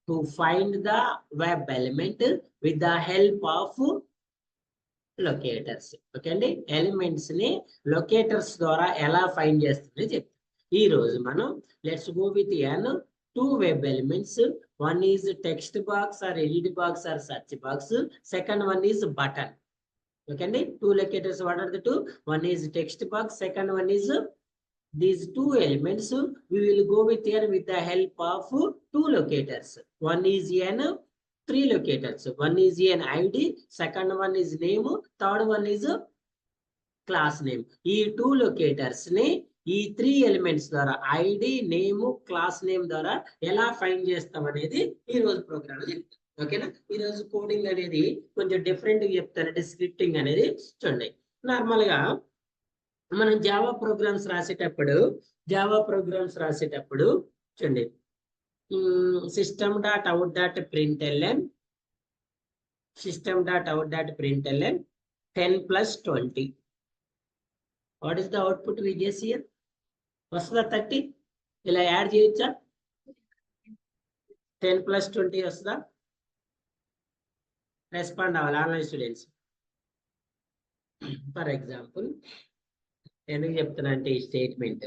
to find the web element with the help of locators. Okay అండి, elements ని locators ద్వారా ఎలా find చేస్తుంది చెప్తాం. ఈ రోజు మనం let's go with an 2 web elements. One is text box or edit box or search box. Second one is button. Okay అండి, 2 locators. What are the two? One is text box, second one is these 2 elements. We will go with here with the help of 2 locators. One is n 3 locators. One is an id, second one is name, third one is class name. ఈ 2 locators ని ఈ 3 elements ద్వారా ID, name, class name ద్వారా ఎలా find చేస్తాం అనేది ఈ రోజు ప్రోగ్రామ్ లో చెప్తాం. ఓకేనా, ఈ రోజు కోడింగ్ అనేది కొంచెం డిఫరెంట్ గా చెప్తానంటే స్క్రిప్టింగ్ అనేది చూడండి. నార్మల్ గా మనం జావా ప్రోగ్రామ్స్ రాసేటప్పుడు చూడండి, system.out.println 10 plus 20. What is the output we get here? వస్తుందా 30? ఇలా యాడ్ చేయొచ్చా? 10 plus 20 వస్తుందా? రెస్పాండ్ అవ్వాలి ఆన్లైన్ స్టూడెంట్స్. ఫర్ ఎగ్జాంపుల్ ఎందుకు చెప్తున్నా అంటే ఈ statement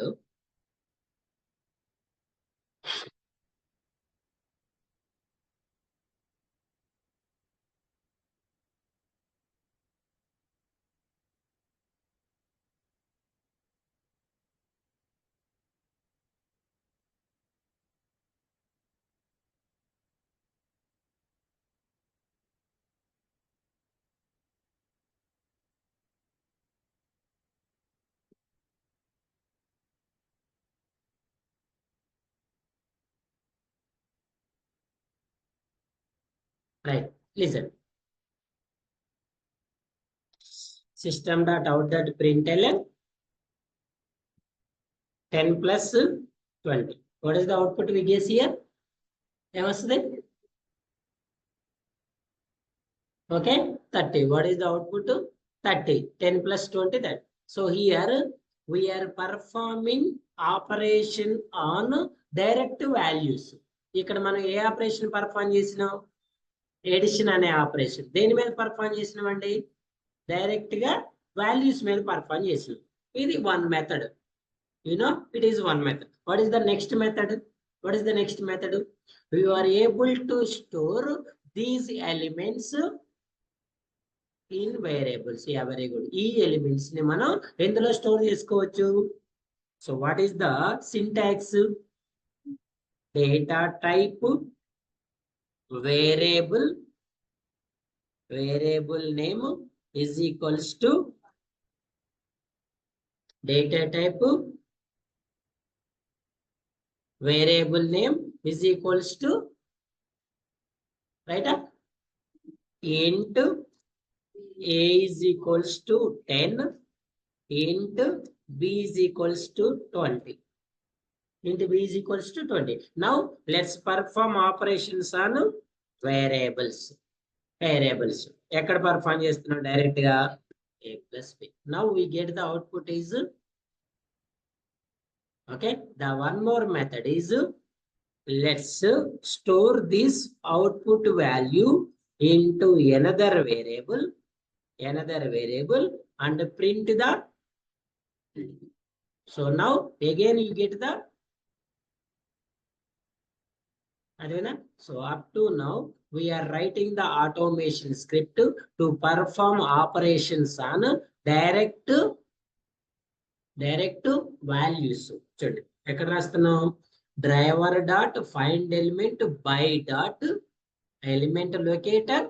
right, listen. System.out.println 10 plus 20. What is the output we get here? ఏమొస్తుంది? Okay, 30. What is the output? 30. 10 plus 20, that. So here we are performing operation on direct values. ఇక్కడ మనం ఏ operation perform చేసినాం? Edition అనే operation. దేని మీద perform చేసినాం అండి? Direct గా వాల్యూస్ మీద పర్ఫార్మ్ చేసినాం. ఇది one method. It is one method. What is the next method? We are able to store these elements in variables. Yeah, very good. ఈ ఎలిమెంట్స్ ని మనం ఎందులో స్టోర్ చేసుకోవచ్చు? So what is the syntax? Data type variable name is equals to data type variable name is equals to, right, int a is equals to 10, int b is equals to 20. Int b is equals to 20. Now let's perform operations on variables. ఎక్కడ perform చేస్తున్నాం? Direct గా a plus b. Now we get the output is, okay, the one more method is let's store this output value into another variable and print the. So now again you get the, so up to now we are writing the automation script to perform operations on direct values. చూడండి ఎక్కడ రాస్తున్నాం? Driver dot find element by dot element locator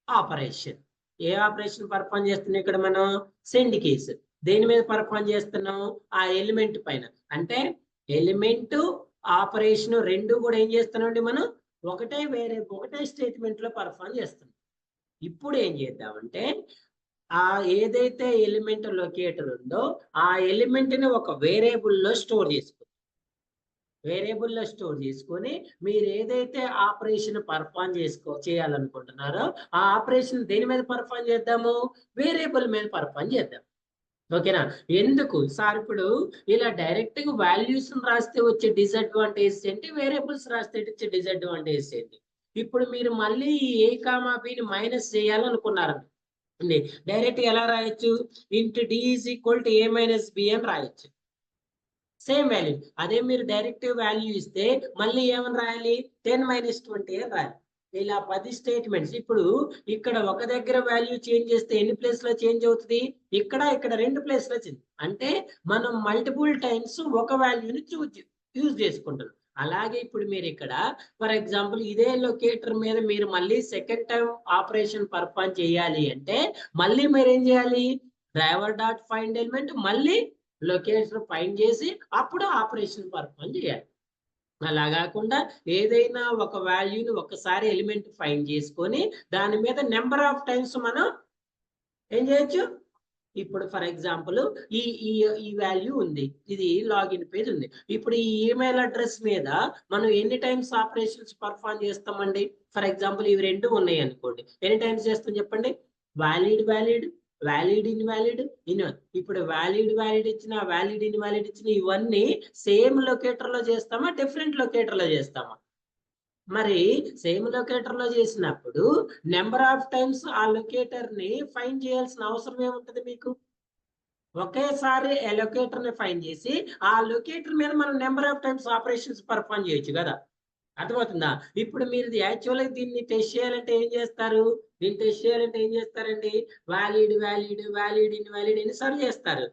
operation. ఏ operation perform చేస్తున్నాం ఇక్కడ మనం? Send keys. దేని మీద perform చేస్తున్నాం? ఆ ఎలిమెంట్ పైన. అంటే ఎలిమెంట్ ఆపరేషన్ రెండు కూడా ఏం చేస్తున్నాం మనం? ఒకటే స్టేట్మెంట్ లో పర్ఫార్మ్ చేస్తున్నాం. ఇప్పుడు ఏం చేద్దామంటే ఆ ఏదైతే ఎలిమెంట్ లొకేటర్ ఉందో ఆ ఎలిమెంట్ ని ఒక వేరియబుల్లో స్టోర్ చేసుకొని మీరు ఏదైతే ఆపరేషన్ పర్ఫార్మ్ చేయాలనుకుంటున్నారో ఆ ఆపరేషన్ దేని మీద పర్ఫార్మ్ చేద్దాము? వేరియబుల్ మీద పర్ఫార్మ్ చేద్దాం. ఓకేనా? ఎందుకు సార్ ఇప్పుడు ఇలా డైరెక్ట్ గా వాల్యూస్ రాస్తే వచ్చే డిసడ్వాంటేజ్ ఏంటి? వేరియబుల్స్ రాస్తే వచ్చే డిసడ్వాంటేజ్ ఏంటి? ఇప్పుడు మీరు మళ్ళీ ఏ కామా బిని మైనస్ చేయాలనుకున్నారు, డైరెక్ట్ ఎలా రాయొచ్చు, into D is equal to A minus B అని రాయొచ్చు, సేమ్ వాల్యూ. అదే మీరు డైరెక్ట్ వాల్యూ ఇస్తే మళ్ళీ ఏమని రాయాలి, 10 - 20 అని రాయాలి. ఇలా 10 స్టేట్మెంట్స్. ఇప్పుడు ఇక్కడ ఒక దగ్గర వాల్యూ చేంజ్ చేస్తే ఎన్ని ప్లేస్ లో చేంజ్ అవుతుంది, ఇక్కడ 2 ప్లేస్ లో చేంజ్. అంటే మనం మల్టిపుల్ టైమ్స్ ఒక వాల్యూని యూజ్ చేసుకుంటాం. అలాగే ఇప్పుడు మీరు ఇక్కడ ఫర్ ఎగ్జాంపుల్ ఇదే లొకేటర్ మీద మీరు మళ్ళీ సెకండ్ టైం ఆపరేషన్ పర్ఫామ్ చేయాలి అంటే మళ్ళీ మీరు ఏం చేయాలి, డ్రైవర్ డాట్ ఫైండ్ ఎలిమెంట్ మళ్ళీ లొకేషన్ ఫైండ్ చేసి అప్పుడు ఆపరేషన్ పర్ఫామ్ చేయాలి. అలా కాకుండా ఏదైనా ఒక వాల్యూని ఒకసారి ఎలిమెంట్ ఫైండ్ చేసుకొని దాని మీద నెంబర్ ఆఫ్ టైమ్స్ మనం ఏం చేయొచ్చు. ఇప్పుడు ఫర్ ఎగ్జాంపుల్ ఈ ఈ ఈ వాల్యూ ఉంది, ఇది లాగిన్ పేజ్ ఉంది. ఇప్పుడు ఈ ఈమెయిల్ అడ్రస్ మీద మనం ఎన్ని టైమ్స్ ఆపరేషన్స్ పర్ఫామ్ చేస్తామండి, ఫర్ ఎగ్జాంపుల్ ఇవి 2 ఉన్నాయి అనుకోండి, ఎన్ని టైమ్స్ చేస్తాం చెప్పండి, వ్యాలిడ్ ఇన్వాలిడ్ ఇప్పుడు వ్యాలిడ్ ఇచ్చిన ఇన్వాలిడ్ ఇచ్చిన ఇవన్నీ సేమ్ లొకేటర్ లో చేస్తామా, డిఫరెంట్ లొకేటర్ లో చేస్తామా. మరి సేమ్ లొకేటర్ లో చేసినప్పుడు నెంబర్ ఆఫ్ టైమ్స్ ఆ లొకేటర్ ని ఫైండ్ చేయాల్సిన అవసరం ఏముంటది మీకు, ఒకేసారి ఆ లొకేటర్ ని ఫైండ్ చేసి ఆ లొకేటర్ మీద మనం number of times operations perform చేయొచ్చు కదా. అర్థమవుతుందా. ఇప్పుడు మీరు యాక్చువల్గా దీన్ని టెస్ట్ చేయాలంటే ఏం చేస్తారు, దీన్ని టెస్ట్ చేయాలంటే ఏం చేస్తారండి, వ్యాలిడ్ ఇన్వాలిడ్ ఎన్నిసార్లు చేస్తారు,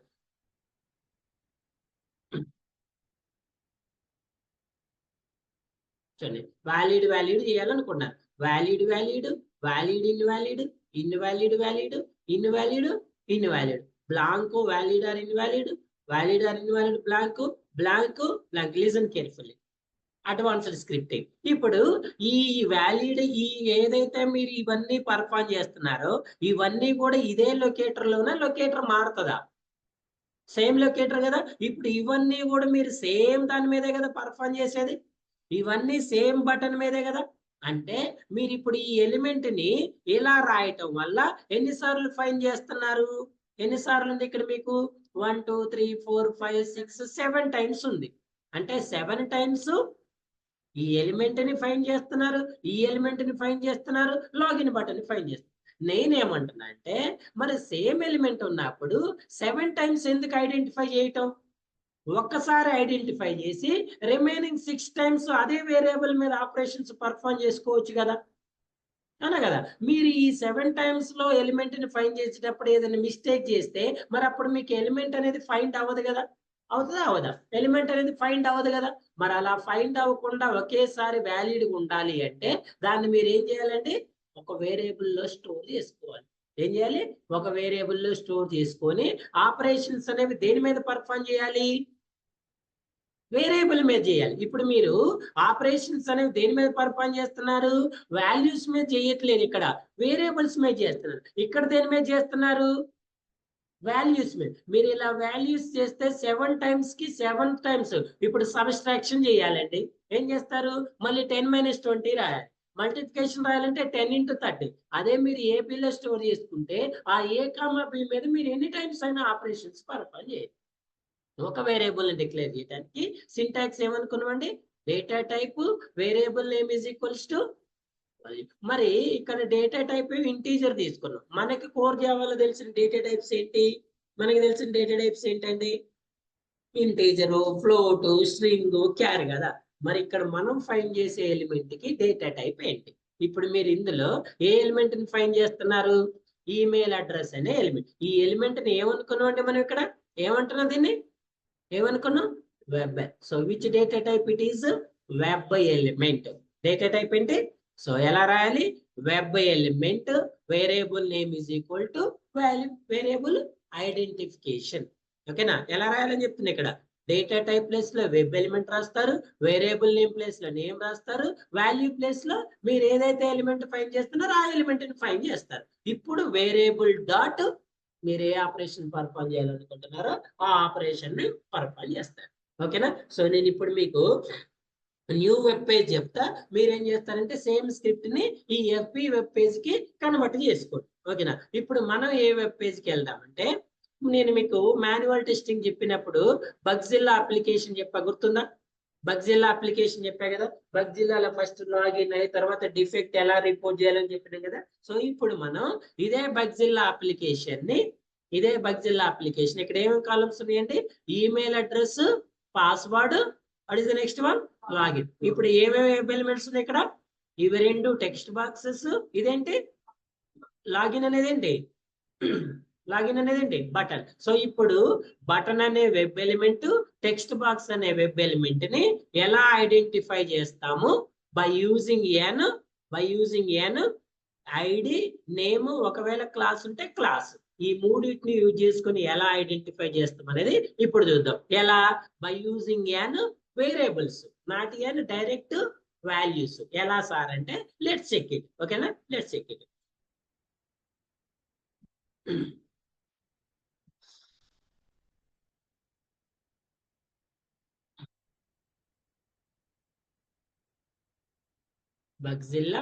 చూడండి వ్యాలిడ్ చేయాలనుకున్నారు, valid invalid blank valid or invalid blank listen carefully, advanced scripting. ఇప్పుడు ఈ వ్యాలిడ్ ఈ ఏదైతే మీరు ఇవన్నీ పర్ఫామ్ చేస్తున్నారో ఇవన్నీ కూడా ఇదే లొకేటర్ మారుతుందా, సేమ్ లొకేటర్ కదా. ఇప్పుడు ఇవన్నీ కూడా మీరు సేమ్ దాని మీదే కదా పర్ఫామ్ చేసేది, ఇవన్నీ సేమ్ బటన్ మీదే కదా. అంటే మీరు ఇప్పుడు ఈ ఎలిమెంట్ ని ఇలా రాయటం వల్ల ఎన్నిసార్లు ఫైండ్ చేస్తున్నారు, ఎన్నిసార్లు ఉంది ఇక్కడ మీకు 1 2 3 4 5 6 7 టైమ్స్ ఉంది. అంటే 7 టైమ్స్ ఈ ఎలిమెంట్ ని ఫైండ్ చేస్తున్నారు, లాగిన్ బటన్ ని ఫైండ్ చేస్తున్నారు. నేనేమంటున్నా అంటే మరి సేమ్ ఎలిమెంట్ ఉన్నప్పుడు 7 టైమ్స్ ఎందుకు ఐడెంటిఫై చేయటం, ఒక్కసారి ఐడెంటిఫై చేసి రిమైనింగ్ 6 టైమ్స్ అదే వేరియబుల్ మీద ఆపరేషన్స్ పర్ఫామ్ చేసుకోవచ్చు కదా, అనా కదా. మీరు ఈ 7 టైమ్స్ లో ఎలిమెంట్ ని ఫైండ్ చేసేటప్పుడు ఏదైనా మిస్టేక్ చేస్తే మరి అప్పుడు మీకు ఎలిమెంట్ అనేది ఫైండ్ అవ్వదు కదా, అవుతుందా అవదా, ఎలిమెంట్ అనేది ఫైండ్ అవ్వదు కదా. మరి అలా ఫైండ్ అవ్వకుండా ఒకేసారి వ్యాలిడ్ ఉండాలి అంటే దాన్ని మీరు ఏం చేయాలండి, ఒక వేరియబుల్లో స్టోర్ చేసుకోవాలి. ఏం చేయాలి, ఒక వేరియబుల్లో స్టోర్ చేసుకొని ఆపరేషన్స్ అనేవి దేని మీద పర్ఫామ్ చేయాలి, వేరియబుల్ మీద చేయాలి. ఇప్పుడు మీరు ఆపరేషన్స్ అనేవి దేని మీద పర్ఫామ్ చేస్తున్నారు, వాల్యూస్ మీద చేయట్లేదు, ఇక్కడ వేరియబుల్స్ మీద చేస్తున్నారు. ఇక్కడ దేని మీద చేస్తున్నారు, వాల్యూస్ మీద. మీరు ఇలా వాల్యూస్ చేస్తే 7 టైమ్స్ కి 7 టైమ్స్ ఇప్పుడు సబ్స్ట్రాక్షన్ చేయాలండి, ఏం చేస్తారు, మళ్ళీ 10 - 20 రాయాలి. మల్టిప్లికేషన్ రాయాలంటే 10 × 30. అదే మీరు ఏపీలో స్టోర్ చేసుకుంటే ఆ ఏ కామా బి మీద మీరు ఎన్ని టైమ్స్ అయినా ఆపరేషన్స్ పర్ఫామ్ చేయాలి. ఒక వేరియబుల్ ని డిక్లేర్ చేయడానికి సింటాక్స్ ఏమనుకున్నామండి, data type variable name is equals to, మరి ఇక్కడ డేటా టైప్ ఇంటీజర్ తీసుకున్నాం. మనకి కోర్ జావాలో తెలిసిన డేటా టైప్స్ ఏంటి, ఏంటండి, ఇంటీజర్, ఫ్లోట్, స్ట్రింగ్, క్యార్ కదా. మరి ఇక్కడ మనం ఫైండ్ చేసే ఎలిమెంట్ కి డేటా టైప్ ఏంటి. ఇప్పుడు మీరు ఇందులో ఏ ఎలిమెంట్ ని ఫైండ్ చేస్తున్నారు, ఈమెయిల్ అడ్రస్ అనే ఎలిమెంట్. ఈ ఎలిమెంట్ ని ఏమనుకున్నాం అంటే మనం ఇక్కడ ఏమంటున్నాం, దీన్ని ఏమనుకున్నాం, web. So which data type it is, web element. Data type ఏంటి, సో ఎలా రాయాలి, web element variable name is equal to variable identification. ఓకేనా, ఎలా రాయాలని చెప్తుంది ఇక్కడ, డేటా టైప్ ప్లేస్ లో వెబ్ ఎలిమెంట్ రాస్తారు, వేరియబుల్ నేమ్ ప్లేస్ లో నేమ్ రాస్తారు, వాల్యూ ప్లేస్ లో మీరు ఏదైతే ఎలిమెంట్ ఫైండ్ చేస్తున్నారో ఆ ఎలిమెంట్ ని ఫైండ్ చేస్తారు. ఇప్పుడు వేరియబుల్ డాట్ మీరు ఏ ఆపరేషన్ పర్ఫామ్ చేయాలనుకుంటున్నారో ఆ ఆపరేషన్ ని పర్ఫామ్ చేస్తారు. ఓకేనా. సో నేను ఇప్పుడు మీకు న్యూ వెబ్ పేజ్ చెప్తా, మీరేం చేస్తారంటే సేమ్ స్క్రిప్ట్ ని ఈ ఎఫ్పి వెబ్ పేజ్ కి కన్వర్ట్ చేసుకోండి. ఓకేనా. ఇప్పుడు మనం ఏ వెబ్ పేజ్ కి వెళ్దామంటే, నేను మీకు మాన్యువల్ టెస్టింగ్ చెప్పినప్పుడు బగ్జిల్లా అప్లికేషన్ చెప్పా, గుర్తుందా, బగ్జిల్లా అప్లికేషన్ చెప్పా కదా, బగ్జిల్లాలో ఫస్ట్ లాగిన్ అయ్యి తర్వాత డిఫెక్ట్ ఎలా రిపోర్ట్ చేయాలని చెప్పినాం కదా. సో ఇప్పుడు మనం ఇదే బగ్జిల్లా అప్లికేషన్ ఇక్కడ ఏమేమి కాలమ్స్ ఉన్నాయండి, email address, password, what is the next one, login. ఇప్పుడు ఏమేమి ఎలిమెంట్స్ ఉన్నాయి ఇక్కడ, ఇవి రెండు టెక్స్ట్ బాక్సెస్, ఇదేంటి లాగిన్ అనేది ఏంటి బటన్. సో ఇప్పుడు బటన్ అనే వెబ్ ఎలిమెంట్, టెక్స్ట్ బాక్స్ అనే వెబ్ ఎలిమెంట్ ని ఎలా ఐడెంటిఫై చేస్తాము, by using an ID, name, ఒకవేళ క్లాస్ ఉంటే క్లాస్. ఈ మూడింటిని యూజ్ చేసుకుని ఎలా ఐడెంటిఫై చేస్తాం అనేది ఇప్పుడు చూద్దాం. ఎలా, by using an variables, not an direct values. ఎలా సార్ అంటే లెట్స్ చెక్ ఇట్. ఓకేనా, లెట్స్ చెక్ ఇట్. బగ్జిల్లా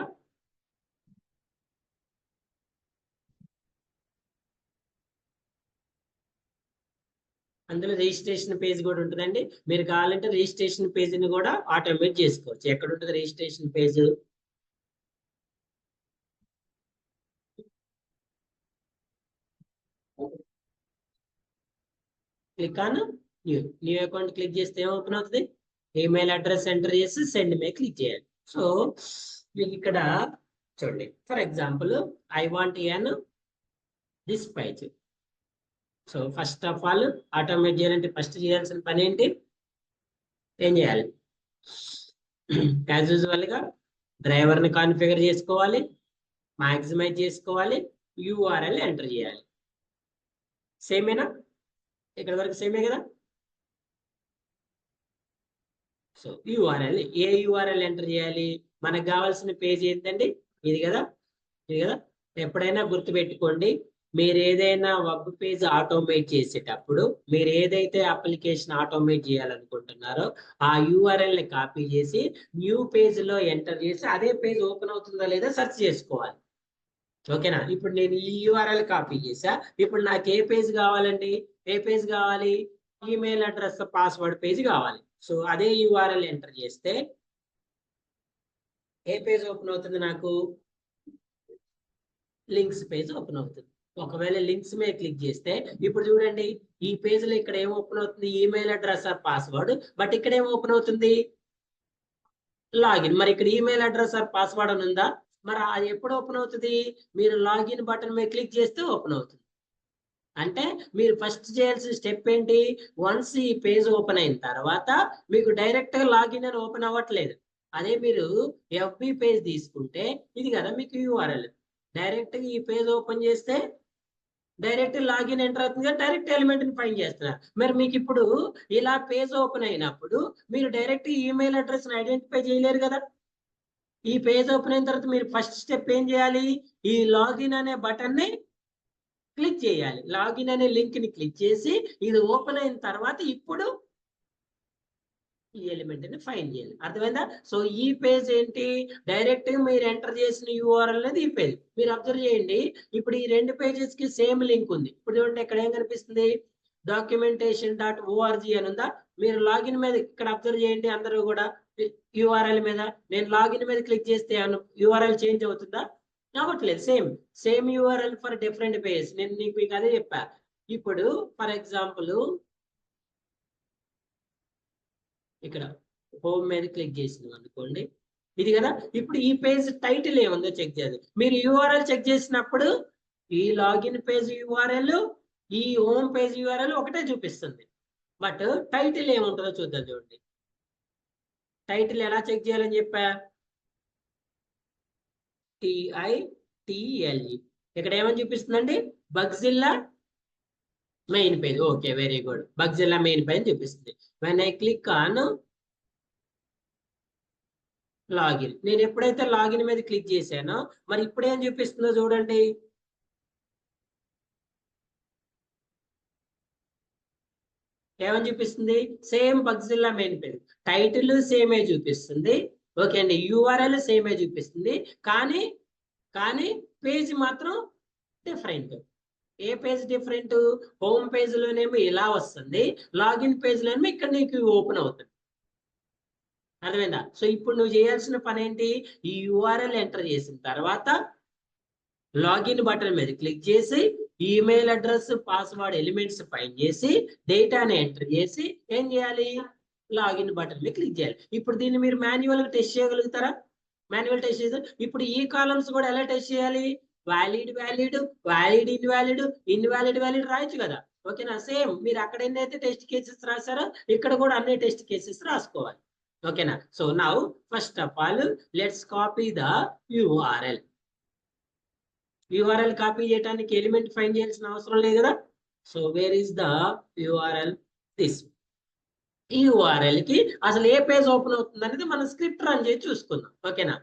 అందులో రిజిస్ట్రేషన్ పేజ్ కూడా ఉంటుందండి. మీరు కావాలంటే రిజిస్ట్రేషన్ పేజీని కూడా ఆటోమేట్ చేసుకోవచ్చు. ఎక్కడ ఉంటుంది registration page, click on new account click చేస్తే ఏం ఓపెన్ అవుతుంది, ఈమెయిల్ అడ్రస్ ఎంటర్ చేసి సెండ్ మే క్లిక్ చేయాలి. సో మీకు ఇక్కడ చూడండి, for example I want an this page. So first of all automate చేయాలంటే ఫస్ట్ చేయాల్సిన పని ఏంటి, ఏం చేయాలి, యాజ్ యూజువల్ గా డ్రైవర్ని కాన్ఫిగర్ చేసుకోవాలి, మాక్సిమైజ్ చేసుకోవాలి, యూఆర్ఎల్ ఎంటర్ చేయాలి. సేమేనా, ఇక్కడ వరకు సేమే కదా. సో యూఆర్ఎల్, ఏ యూఆర్ఎల్ ఎంటర్ చేయాలి, మనకు కావాల్సిన పేజ్ ఏంటండి, ఇది కదా. ఎప్పుడైనా గుర్తుపెట్టుకోండి, మీరు ఏదైనా వెబ్ పేజ్ ఆటోమేట్ చేసేటప్పుడు, మీరు ఏదైతే అప్లికేషన్ ఆటోమేట్ చేయాలనుకుంటున్నారో ఆ యూఆర్ఎల్ ని కాపీ చేసి న్యూ పేజ్ లో ఎంటర్ చేసి అదే పేజ్ ఓపెన్ అవుతుందా లేదా సెర్చ్ చేసుకోవాలి. ఓకేనా, ఇప్పుడు నేను ఈ యూఆర్ఎల్ కాపీ చేసా, ఇప్పుడు నాకు ఏ పేజ్ కావాలండి, ఈమెయిల్ అడ్రస్ పాస్వర్డ్ పేజ్ కావాలి. సో అదే యూఆర్ఎల్ ఎంటర్ చేస్తే ఏ పేజ్ ఓపెన్ అవుతుంది, నాకు లింక్స్ పేజ్ ఓపెన్ అవుతుంది. ఒకవేళ లింక్స్ మీద క్లిక్ చేస్తే ఇప్పుడు చూడండి, ఈ పేజ్ లో ఇక్కడ ఏం ఓపెన్ అవుతుంది, email address are password, but ఇక్కడ ఏం ఓపెన్ అవుతుంది, లాగిన్. మరి ఇక్కడ ఈమెయిల్ అడ్రస్ ఆర్ పాస్వర్డ్ అని ఉందా, మరి అది ఎప్పుడు ఓపెన్ అవుతుంది, మీరు లాగిన్ బటన్ మీద క్లిక్ చేస్తే ఓపెన్ అవుతుంది. అంటే మీరు ఫస్ట్ చేయాల్సిన స్టెప్ ఏంటి, వన్స్ ఈ పేజ్ ఓపెన్ అయిన తర్వాత మీకు డైరెక్ట్ గా లాగిన్ అని ఓపెన్ అవ్వట్లేదు. అదే మీరు ఎఫ్బి పేజ్ తీసుకుంటే ఇది కదా మీకు యూఆర్ఎల్, డైరెక్ట్ గా ఈ పేజ్ ఓపెన్ చేస్తే డైరెక్ట్ లాగిన్ ఎంటర్ అవుతుంది కదా, డైరెక్ట్ ఎలిమెంట్ ని ఫైండ్ చేస్తున్నారు. మరి మీకు ఇప్పుడు ఇలా పేజ్ ఓపెన్ అయినప్పుడు మీరు డైరెక్ట్ ఈమెయిల్ అడ్రస్ ని ఐడెంటిఫై చేయలేరు కదా. ఈ పేజ్ ఓపెన్ అయిన తర్వాత మీరు ఫస్ట్ స్టెప్ ఏం చేయాలి, ఈ లాగిన్ అనే బటన్ ని క్లిక్ చేయాలి. లాగిన్ అనే లింక్ ని క్లిక్ చేసి ఇది ఓపెన్ అయిన తర్వాత ఇప్పుడు ఈ ఎలిమెంట్ ని ఫైండ్ చేయాలి. అర్థమైందా. సో ఈ పేజ్ ఏంటి, డైరెక్ట్ గా మీరు ఎంటర్ చేసిన యూఆర్ఎల్ అనేది ఈ పేజ్. మీరు అబ్జర్వ్ చేయండి, ఇప్పుడు ఈ రెండు పేజెస్ కి సేమ్ లింక్ ఉంది. ఇప్పుడు చూడండి ఇక్కడ ఏం కనిపిస్తుంది, documentation.org అని ఉందా. మీరు లాగిన్ మీద ఇక్కడ అబ్జర్వ్ చేయండి, అందరూ కూడా యూఆర్ఎల్ మీద నేను లాగిన్ మీద క్లిక్ చేస్తే యూఆర్ఎల్ చేంజ్ అవుతుందా, అవ్వట్లేదు. Same URL for different page. నేను మీకు అదే చెప్పా. ఇప్పుడు ఫర్ ఎగ్జాంపుల్ ఇక్కడ హోమ్ మీద క్లిక్ చేసినాం అనుకోండి, ఇది కదా. ఇప్పుడు ఈ పేజ్ టైటిల్ ఏముందో చెక్ చేయాలి. మీరు యూఆర్ఎల్ చెక్ చేసినప్పుడు ఈ లాగిన్ పేజ్ యూఆర్ఎల్, ఈ హోమ్ పేజ్ యూఆర్ఎల్ ఒకటే చూపిస్తుంది, బట్ టైటిల్ ఏముంటుందో చూద్దాం. చూడండి, టైటిల్ ఎలా చెక్ చేయాలని చెప్పా, TITLE. ఇక్కడ ఏమని చూపిస్తుందండి, Bugzilla main page. Okay, very good, Bugzilla main page చూపిస్తుంది. When I click on login, నేను ఎప్పుడైతే లాగిన్ మీద క్లిక్ చేశానో మరి ఇప్పుడు ఏం చూపిస్తుందో చూడండి, ఏమని చూపిస్తుంది, సేమ్ బగ్జిల్లా మెయిన్ పేజ్, టైటిల్ సేమే చూపిస్తుంది. ఓకే అండి, యూఆర్ఎల్ సేమే చూపిస్తుంది, కానీ పేజ్ మాత్రం డిఫరెంట్. ఏ పేజ్ డిఫరెంట్, హోమ్ పేజ్ లోనేమో ఇలా వస్తుంది, లాగిన్ పేజ్ లోనేమో ఇక్కడ నీకు ఓపెన్ అవుతుంది. అర్థమైందా? సో ఇప్పుడు నువ్వు చేయాల్సిన పని ఏంటి? ఈ యూఆర్ఎల్ ఎంటర్ చేసిన తర్వాత లాగిన్ బటన్ మీద క్లిక్ చేసి email address password elements find చేసి డేటాని ఎంటర్ చేసి ఏం చేయాలి? లాగిన్ బటన్ మీద క్లిక్ చేయాలి. ఇప్పుడు దీన్ని మీరు మాన్యువల్ గా టెస్ట్ చేయగలుగుతారా? మాన్యువల్ టెస్ట్ చేసి ఇప్పుడు ఈ కాలమ్స్ కూడా ఎలా టెస్ట్ చేయాలి? Valid valid valid invalid invalid valid రాయొచ్చు కదా. ఓకేనా? సేమ్ మీరు అక్కడ ఎన్నైతే టెస్ట్ కేసెస్ రాశారో ఇక్కడ కూడా అన్ని టెస్ట్ కేసెస్ రాసుకోవాలి. ఓకేనా? So now first of all let's copy the URL. URL copy చేయడానికి ఎలిమెంట్ ఫైండ్ చేయాల్సిన అవసరం లేదు కదా. So where is the URL? This. ఈ యూఆర్ఎల్ కి అసలు ఏ పేజ్ ఓపెన్ అవుతుంది అనేది మనం స్క్రిప్ట్ రన్ చేసి చూసుకుందాం. ఓకేనా?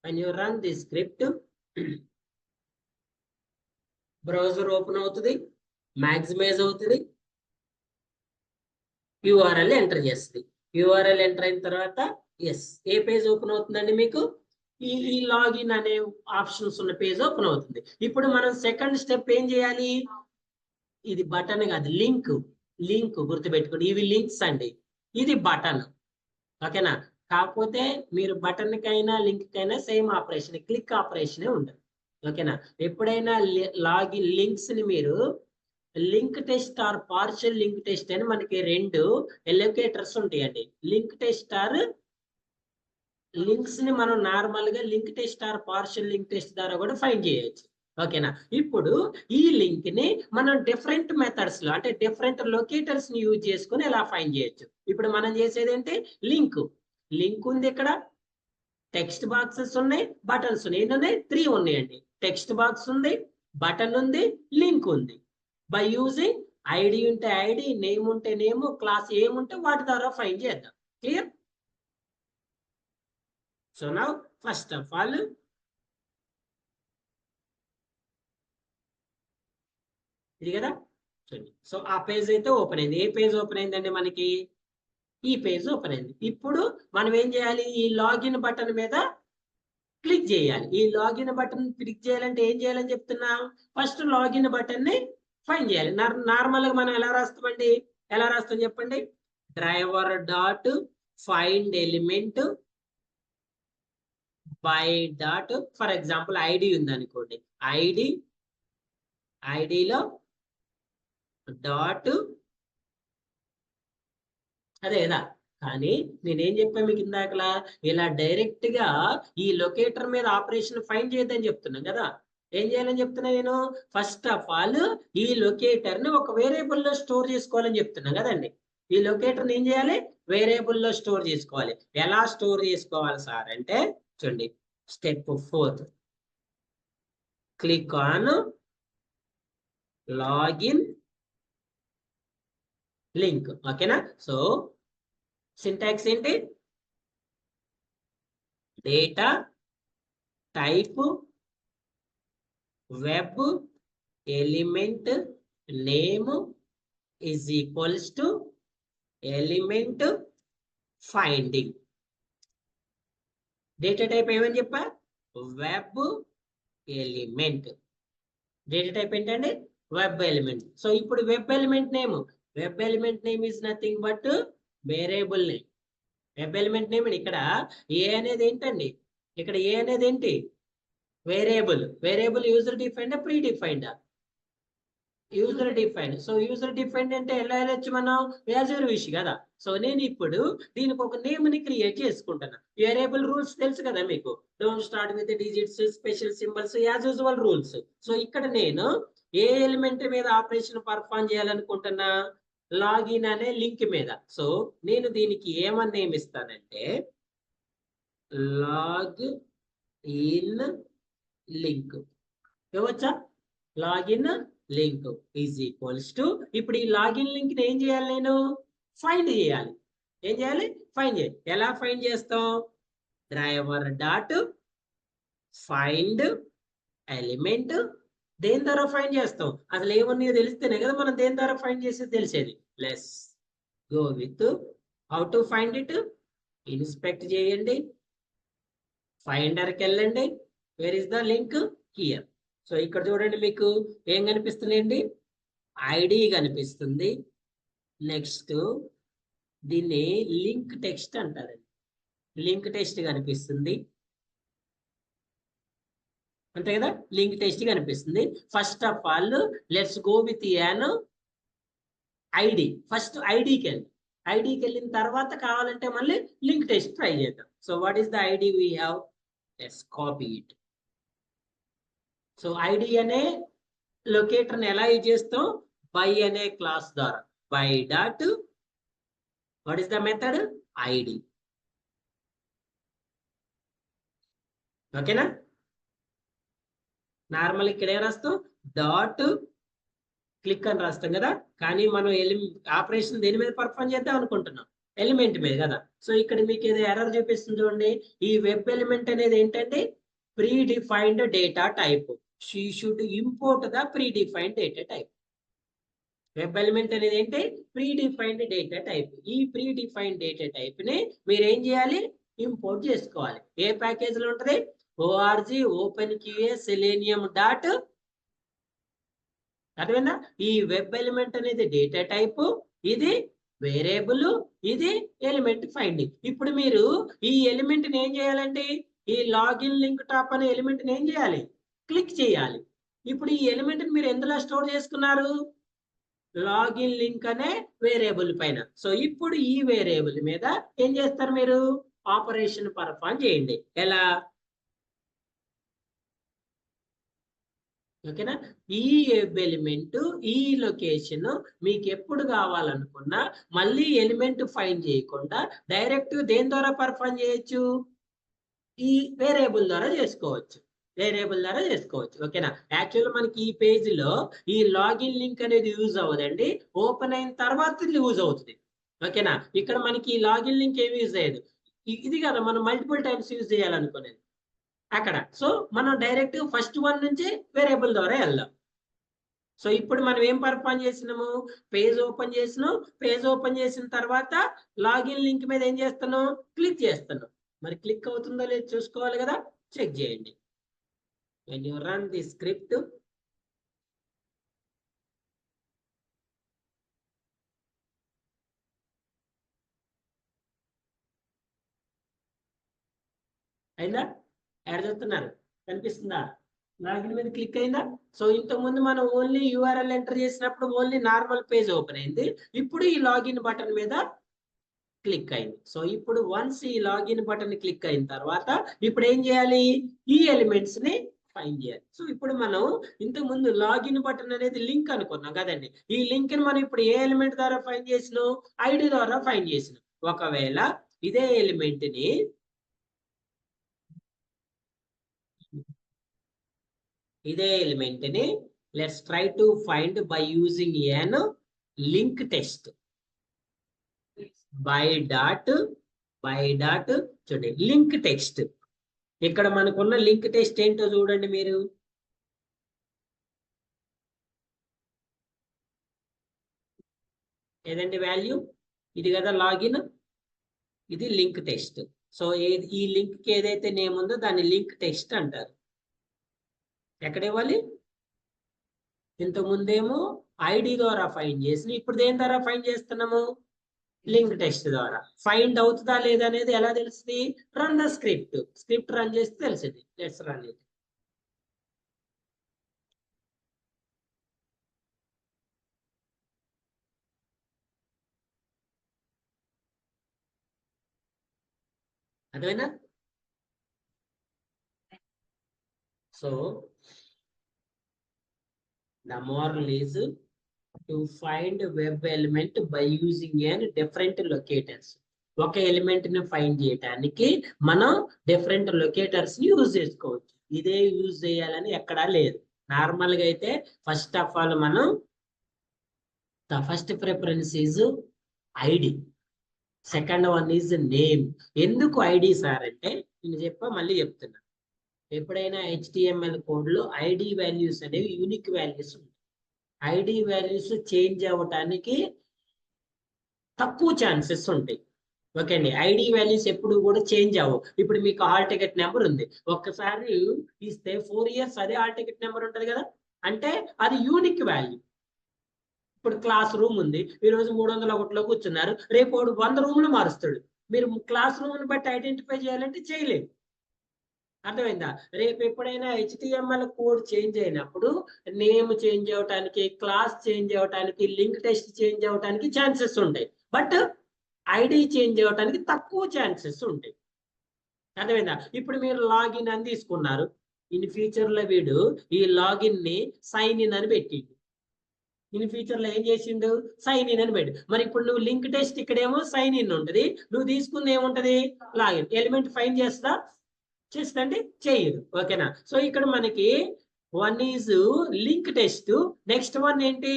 when you run this script browser open అవుతుంది, మాక్సిమైజ్ అవుతుంది, యూఆర్ఎల్ ఎంటర్ చేస్తుంది. యూఆర్ఎల్ ఎంటర్ అయిన తర్వాత ఎస్ ఏ పేజ్ ఓపెన్ అవుతుందండి మీకు? ఈ లాగిన్ అనే ఆప్షన్స్ ఉన్న పేజ్ ఓపెన్ అవుతుంది. ఇప్పుడు మనం సెకండ్ స్టెప్ ఏం చేయాలి? ఇది బటన్ కాదు, లింక్. లింక్ గుర్తుపెట్టుకోండి, ఇవి లింక్స్ అండి, ఇది బటన్. ఓకేనా? కాకపోతే మీరు బటన్ కైనా లింక్ కైనా సేమ్ ఆపరేషన్, క్లిక్ ఆపరేషనే ఉండదు. ఓకేనా? ఎప్పుడైనా లాగిన్ లింక్స్ ని మీరు link test are partial link test అని మనకి రెండు ఎలొకేటర్స్ ఉంటాయండి. లింక్ టెస్ట్ ఆర్ లింక్స్ ని మనం నార్మల్ గా link test are partial link test ద్వారా కూడా ఫైండ్ చేయొచ్చు. ఓకేనా? ఇప్పుడు ఈ లింక్ ని మనం డిఫరెంట్ మెథడ్స్ లో అంటే డిఫరెంట్ లొకేటర్స్ ని యూజ్ చేసుకుని ఎలా ఫైండ్ చేయొచ్చు. ఇప్పుడు మనం చేసేది ఏంటి? లింక్. లింక్ ఉంది, ఇక్కడ టెక్స్ట్ బాక్సెస్ ఉన్నాయి, బటన్స్ ఉన్నాయి. ఎన్ని ఉన్నాయి? 3 ఉన్నాయండి. టెక్స్ట్ బాక్స్ ఉంది, బటన్ ఉంది, లింక్ ఉంది. బై యూజింగ్ ఐడి ఉంటే ఐడి, నేమ్ ఉంటే నేమ్, క్లాస్ ఏముంటే వాటి ద్వారా ఫైండ్ చేద్దాం. Clear? So now first of all ఇది కదా చూడండి. సో ఆ పేజ్ అయితే ఓపెన్ అయింది. ఏ పేజ్ ఓపెన్ అయిందండి మనకి? ఈ పేజ్ ఓపెన్ అయింది. ఇప్పుడు మనం ఏం చేయాలి? ఈ లాగిన్ బటన్ మీద క్లిక్ చేయాలి. ఈ లాగిన్ బటన్ క్లిక్ చేయాలంటే ఏం చేయాలని చెప్తున్నా? ఫస్ట్ లాగిన్ బటన్ ని ఫైండ్ చేయాలి. నార్మల్ గా మనం ఎలా రాస్తామండి? ఎలా రాస్తాం చెప్పండి? Driver dot find element by dot, for example ID ఉంది అనుకోండి, ఐడిలో డాట్ అదే కదా. కానీ నేనేం చెప్పాను మీకు ఇందాకలా? ఇలా డైరెక్ట్ గా ఈ లొకేటర్ మీద ఆపరేషన్ ఫైండ్ చేయొద్దని చెప్తున్నాను కదా. ఏం చేయాలని చెప్తున్నా నేను? ఫస్ట్ ఆఫ్ ఆల్ ఈ లొకేటర్ ని ఒక వేరియబుల్ లో స్టోర్ చేసుకోవాలని చెప్తున్నా కదండి. ఈ లొకేటర్ ఏం చేయాలి? వేరియబుల్ లో స్టోర్ చేసుకోవాలి. ఎలా స్టోర్ చేసుకోవాలి సార్ అంటే చూడండి, step 4 click on login link. ఓకేనా? సో సింటాక్స్ ఏంటి? Data type web element name is equals to element finding. Data type ఏమని చెప్పా? Web element. డేటా టైప్ ఏంటండి? Web element. సో ఇప్పుడు web element name is nothing but variable name. Web element name ఇక్కడ ఏ అనేది ఏంటండి? ఇక్కడ ఏ అనేది ఏంటి? Variable user defined pre defined? User defined. So user defined అంటే ఎలా వెళ్ళొచ్చు మనం? యాజర్ విష్ కదా. సో నేను ఇప్పుడు దీనికి ఒక నేమ్ ని క్రియేట్ చేసుకుంటున్నా. వేరియబుల్ రూల్స్ తెలుసు కదా మీకు, don't start with digits, special symbols, as usual rules. So ఇక్కడ నేను ఏ ఎలిమెంట్ మీద ఆపరేషన్ పర్ఫామ్ చేయాలనుకుంటున్నా? లాగిన్ అనే లింక్ మీద. సో నేను దీనికి ఏమని నేమ్ ఇస్తానంటే లాగ్ ఇన్ లింక్. ఇవ్వచ్చా? Login link is equals to, ఇప్పుడు ఈ లాగిన్ లింక్ ని ఏం చేయాలి? నేను ఫైండ్ చేయాలి. ఏం చేయాలి? ఫైండ్ చేయాలి. ఎలా ఫైండ్ చేస్తాం? Driver dot find element. దేని ద్వారా ఫైండ్ చేస్తాం? అసలు ఏమన్నాయో తెలిస్తేనే కదా మనం దేని ద్వారా ఫైండ్ చేసేది తెలిసేది. Let's go with how to find it. Inspect చేయండి, ఫైండర్కి వెళ్ళండి, where is the link? Here. So ఇక్కడ చూడండి, మీకు ఏం కనిపిస్తుందండి? ఐడి కనిపిస్తుంది. నెక్స్ట్ దీన్ని లింక్ టెక్స్ట్ అంటారండి. లింక్ టెస్ట్ కనిపిస్తుంది, అంతే కదా, లింక్ టెస్ట్ కనిపిస్తుంది. First of all let's go with an ID. First ఐడికి వెళ్ళి, ఐడికి వెళ్ళిన తర్వాత కావాలంటే మళ్ళీ లింక్ టెస్ట్ ట్రై చేద్దాం. So what is the ID we have? Let's copy it. So ID అనే లొకేటర్ని ఎలా యూజ్ చేస్తాం? బై అనే క్లాస్ ద్వారా, by dot what is the method? ID. ఓకేనా? నార్మల్ ఇక్కడ ఏం రాస్తాం? డాట్ క్లిక్ అని రాస్తాం కదా, కానీ మనం ఆపరేషన్ దేని మీద పర్ఫామ్ చేద్దాం అనుకుంటున్నాం? ఎలిమెంట్ మీద కదా. సో ఇక్కడ మీకు ఏదో ఎర్రర్ చూపిస్తుంది చూడండి. ఈ వెబ్ ఎలిమెంట్ అనేది ఏంటంటే pre defined data type. She should import the pre defined data type. Web element అనేది ఏంటి? Pre defined data type. ఈ ప్రీ డిఫైన్డ్ డేటా టైప్ ని మీరు ఏం చేయాలి? ఇంపోర్ట్ చేసుకోవాలి. ఏ ప్యాకేజ్ లో ఉంటది? org openqa selenium dot. అర్థమైందా? ఈ వెబ్ ఎలిమెంట్ అనేది డేటా టైప్, ఇది వేరియబుల్, ఇది ఎలిమెంట్ ఫైండింగ్. ఇప్పుడు మీరు ఈ ఎలిమెంట్ ని ఏం చేయాలంటే ఈ లాగిన్ లింక్ టాప్ అనే ఎలిమెంట్ ని ఏం చేయాలి? క్లిక్ చేయాలి. ఇప్పుడు ఈ ఎలిమెంట్ ని మీరు ఎందులో స్టోర్ చేసుకున్నారు? లాగిన్ లింక్ అనే వేరియబుల్ పైన. సో ఇప్పుడు ఈ వేరియబుల్ మీద ఏం చేస్తారు? మీరు ఆపరేషన్ పర్ఫామ్ చేయండి. ఎలా? ఓకేనా? ఈ వెబ్ ఎలిమెంట్ ఈ లొకేషన్ మీకు ఎప్పుడు కావాలనుకున్నా మళ్ళీ ఎలిమెంట్ ఫైండ్ చేయకుండా డైరెక్ట్ దేని ద్వారా పర్ఫామ్ చేయొచ్చు? ఈ వేరియబుల్ ద్వారా చేసుకోవచ్చు. వేరియబుల్ ద్వారా చేసుకోవచ్చు. ఓకేనా? యాక్చువల్ మనకి ఈ పేజ్ లో ఈ లాగిన్ లింక్ అనేది యూజ్ అవ్వదండి, ఓపెన్ అయిన తర్వాత ఇది యూజ్ అవుతుంది. ఓకేనా? ఇక్కడ మనకి ఈ లాగిన్ లింక్ ఏమి యూజ్ అయ్యేది. ఇది కదా మనం మల్టిపుల్ టైమ్స్ యూజ్ చేయాలనుకునేది అక్కడ. సో మనం డైరెక్ట్ ఫస్ట్ వన్ నుంచి వేరియబుల్ ద్వారా వెళ్దాం. సో ఇప్పుడు మనం ఏం పర్ఫామ్ చేసినాము? పేజ్ ఓపెన్ చేసినాం. పేజ్ ఓపెన్ చేసిన తర్వాత లాగిన్ లింక్ మీద ఏం చేస్తున్నాం? క్లిక్ చేస్తున్నాం. మరి క్లిక్ అవుతుందో లేదో చూసుకోవాలి కదా, చెక్ చేయండి. when you run the script, అయిందా? యాడ్ చేస్తున్నారు, కనిపిస్తుందా? లాగిన్ మీద క్లిక్ అయిందా? సో ఇంతకుముందు మనం ఓన్లీ యూఆర్ఎల్ ఎంటర్ చేసినప్పుడు ఓన్లీ నార్మల్ పేజ్ ఓపెన్ అయింది. ఇప్పుడు ఈ లాగిన్ బటన్ మీద క్లిక్ అయింది. సో ఇప్పుడు వన్స్ ఈ లాగిన్ బటన్ క్లిక్ అయిన తర్వాత ఇప్పుడు ఏం చేయాలి? ఈ ఎలిమెంట్స్ ని ఫైండ్ చేయాలి. సో ఇప్పుడు మనం ఇంతకు ముందు లాగిన్ బటన్ అనేది లింక్ అనుకున్నాం కదండి. ఈ లింక్ ని మనం ఇప్పుడు ఏ ఎలిమెంట్ ద్వారా ఫైండ్ చేసినాం? ఐడి ద్వారా ఫైండ్ చేసినాం. ఒకవేళ ఇదే ఎలిమెంట్ ని let's try to find by using an link test. By dot చూడండి, లింక్ టెక్స్ట్. ఇక్కడ మనకున్న లింక్ టెస్ట్ ఏంటో చూడండి మీరు. ఏదండి వాల్యూ? ఇది కదా లాగిన్, ఇది లింక్ టెస్ట్. సో ఈ లింక్ కి ఏదైతే నేమ్ ఉందో దాన్ని లింక్ టెస్ట్ అంటారు. ఎక్కడ ఇవ్వాలి? ఇంతకుముందేమో ఐడి ద్వారా ఫైండ్ చేసి, ఇప్పుడు దేని ద్వారా ఫైండ్ చేస్తున్నాము? లింక్ టెస్ట్ ద్వారా. ఫైండ్ అవుతుందా లేదా అనేది ఎలా తెలుస్తుంది? రన్ ద స్క్రిప్ట్ రన్ చేస్తే తెలిసింది. Let's run it. అర్థమైనా? So the moral is to find web element by using an different locators. ఒక ఎలిమెంట్ ని ఫైండ్ చేయడానికి మనం డిఫరెంట్ లొకేటర్స్ ని యూజ్ చేసుకోవచ్చు. ఇదే యూజ్ చేయాలని ఎక్కడా లేదు. నార్మల్ గా అయితే ఫస్ట్ ఆఫ్ ఆల్ మనం the first preference is ID, second one is name. ఎందుకు ఐడి సార్ అంటే నేను మళ్ళీ చెప్తున్నా. ఎప్పుడైనా HTML కోడ్ లో ఐడి వాల్యూస్ అనేవి యూనిక్ వాల్యూస్ ఉంటాయి. ఐడి వాల్యూస్ చేంజ్ అవ్వటానికి తక్కువ ఛాన్సెస్ ఉంటాయి. ఓకే అండి, ఐడి వాల్యూస్ ఎప్పుడు కూడా చేంజ్ అవ్వవు. ఇప్పుడు మీకు హాల్ టికెట్ నెంబర్ ఉంది, ఒక్కసారి ఇస్తే 4 years అదే హాల్ టికెట్ నెంబర్ ఉంటుంది కదా, అంటే అది యూనిక్ వాల్యూ. ఇప్పుడు క్లాస్ రూమ్ ఉంది, ఈ రోజు 301లో కూర్చున్నారు, రేపు 100 రూమ్లు మారుస్తాడు. మీరు క్లాస్ రూమ్ని బట్టి ఐడెంటిఫై చేయాలంటే చేయలేదు. అర్థమైందా? రేపు ఎప్పుడైనా HTML కోడ్ చేంజ్ అయినప్పుడు నేమ్ చేంజ్ అవటానికి, క్లాస్ చేంజ్ అవటానికి, లింక్ టెస్ట్ చేంజ్ అవటానికి ఛాన్సెస్ ఉంటాయి. బట్ ఐడి చేంజ్ అవటానికి తక్కువ ఛాన్సెస్ ఉంటాయి. అర్థమైందా? ఇప్పుడు మీరు లాగిన్ అని తీసుకున్నారు. ఇన్ ఫ్యూచర్ లో వీడు ఈ లాగిన్ ని సైన్ ఇన్ అని పెట్టిండు. ఇన్ ఫ్యూచర్ లో ఏం చేసిండు? సైన్ ఇన్ అని పెట్టు. మరి ఇప్పుడు నువ్వు లింక్ టెస్ట్ ఇక్కడేమో సైన్ ఇన్ ఉంటది, నువ్వు తీసుకుంది ఏముంటది? లాగిన్. ఎలిమెంట్ ఫైన్ చేస్తా? చేస్తుందండి? చేయదు. ఓకేనా? సో ఇక్కడ మనకి one is link test, next one ఏంటి?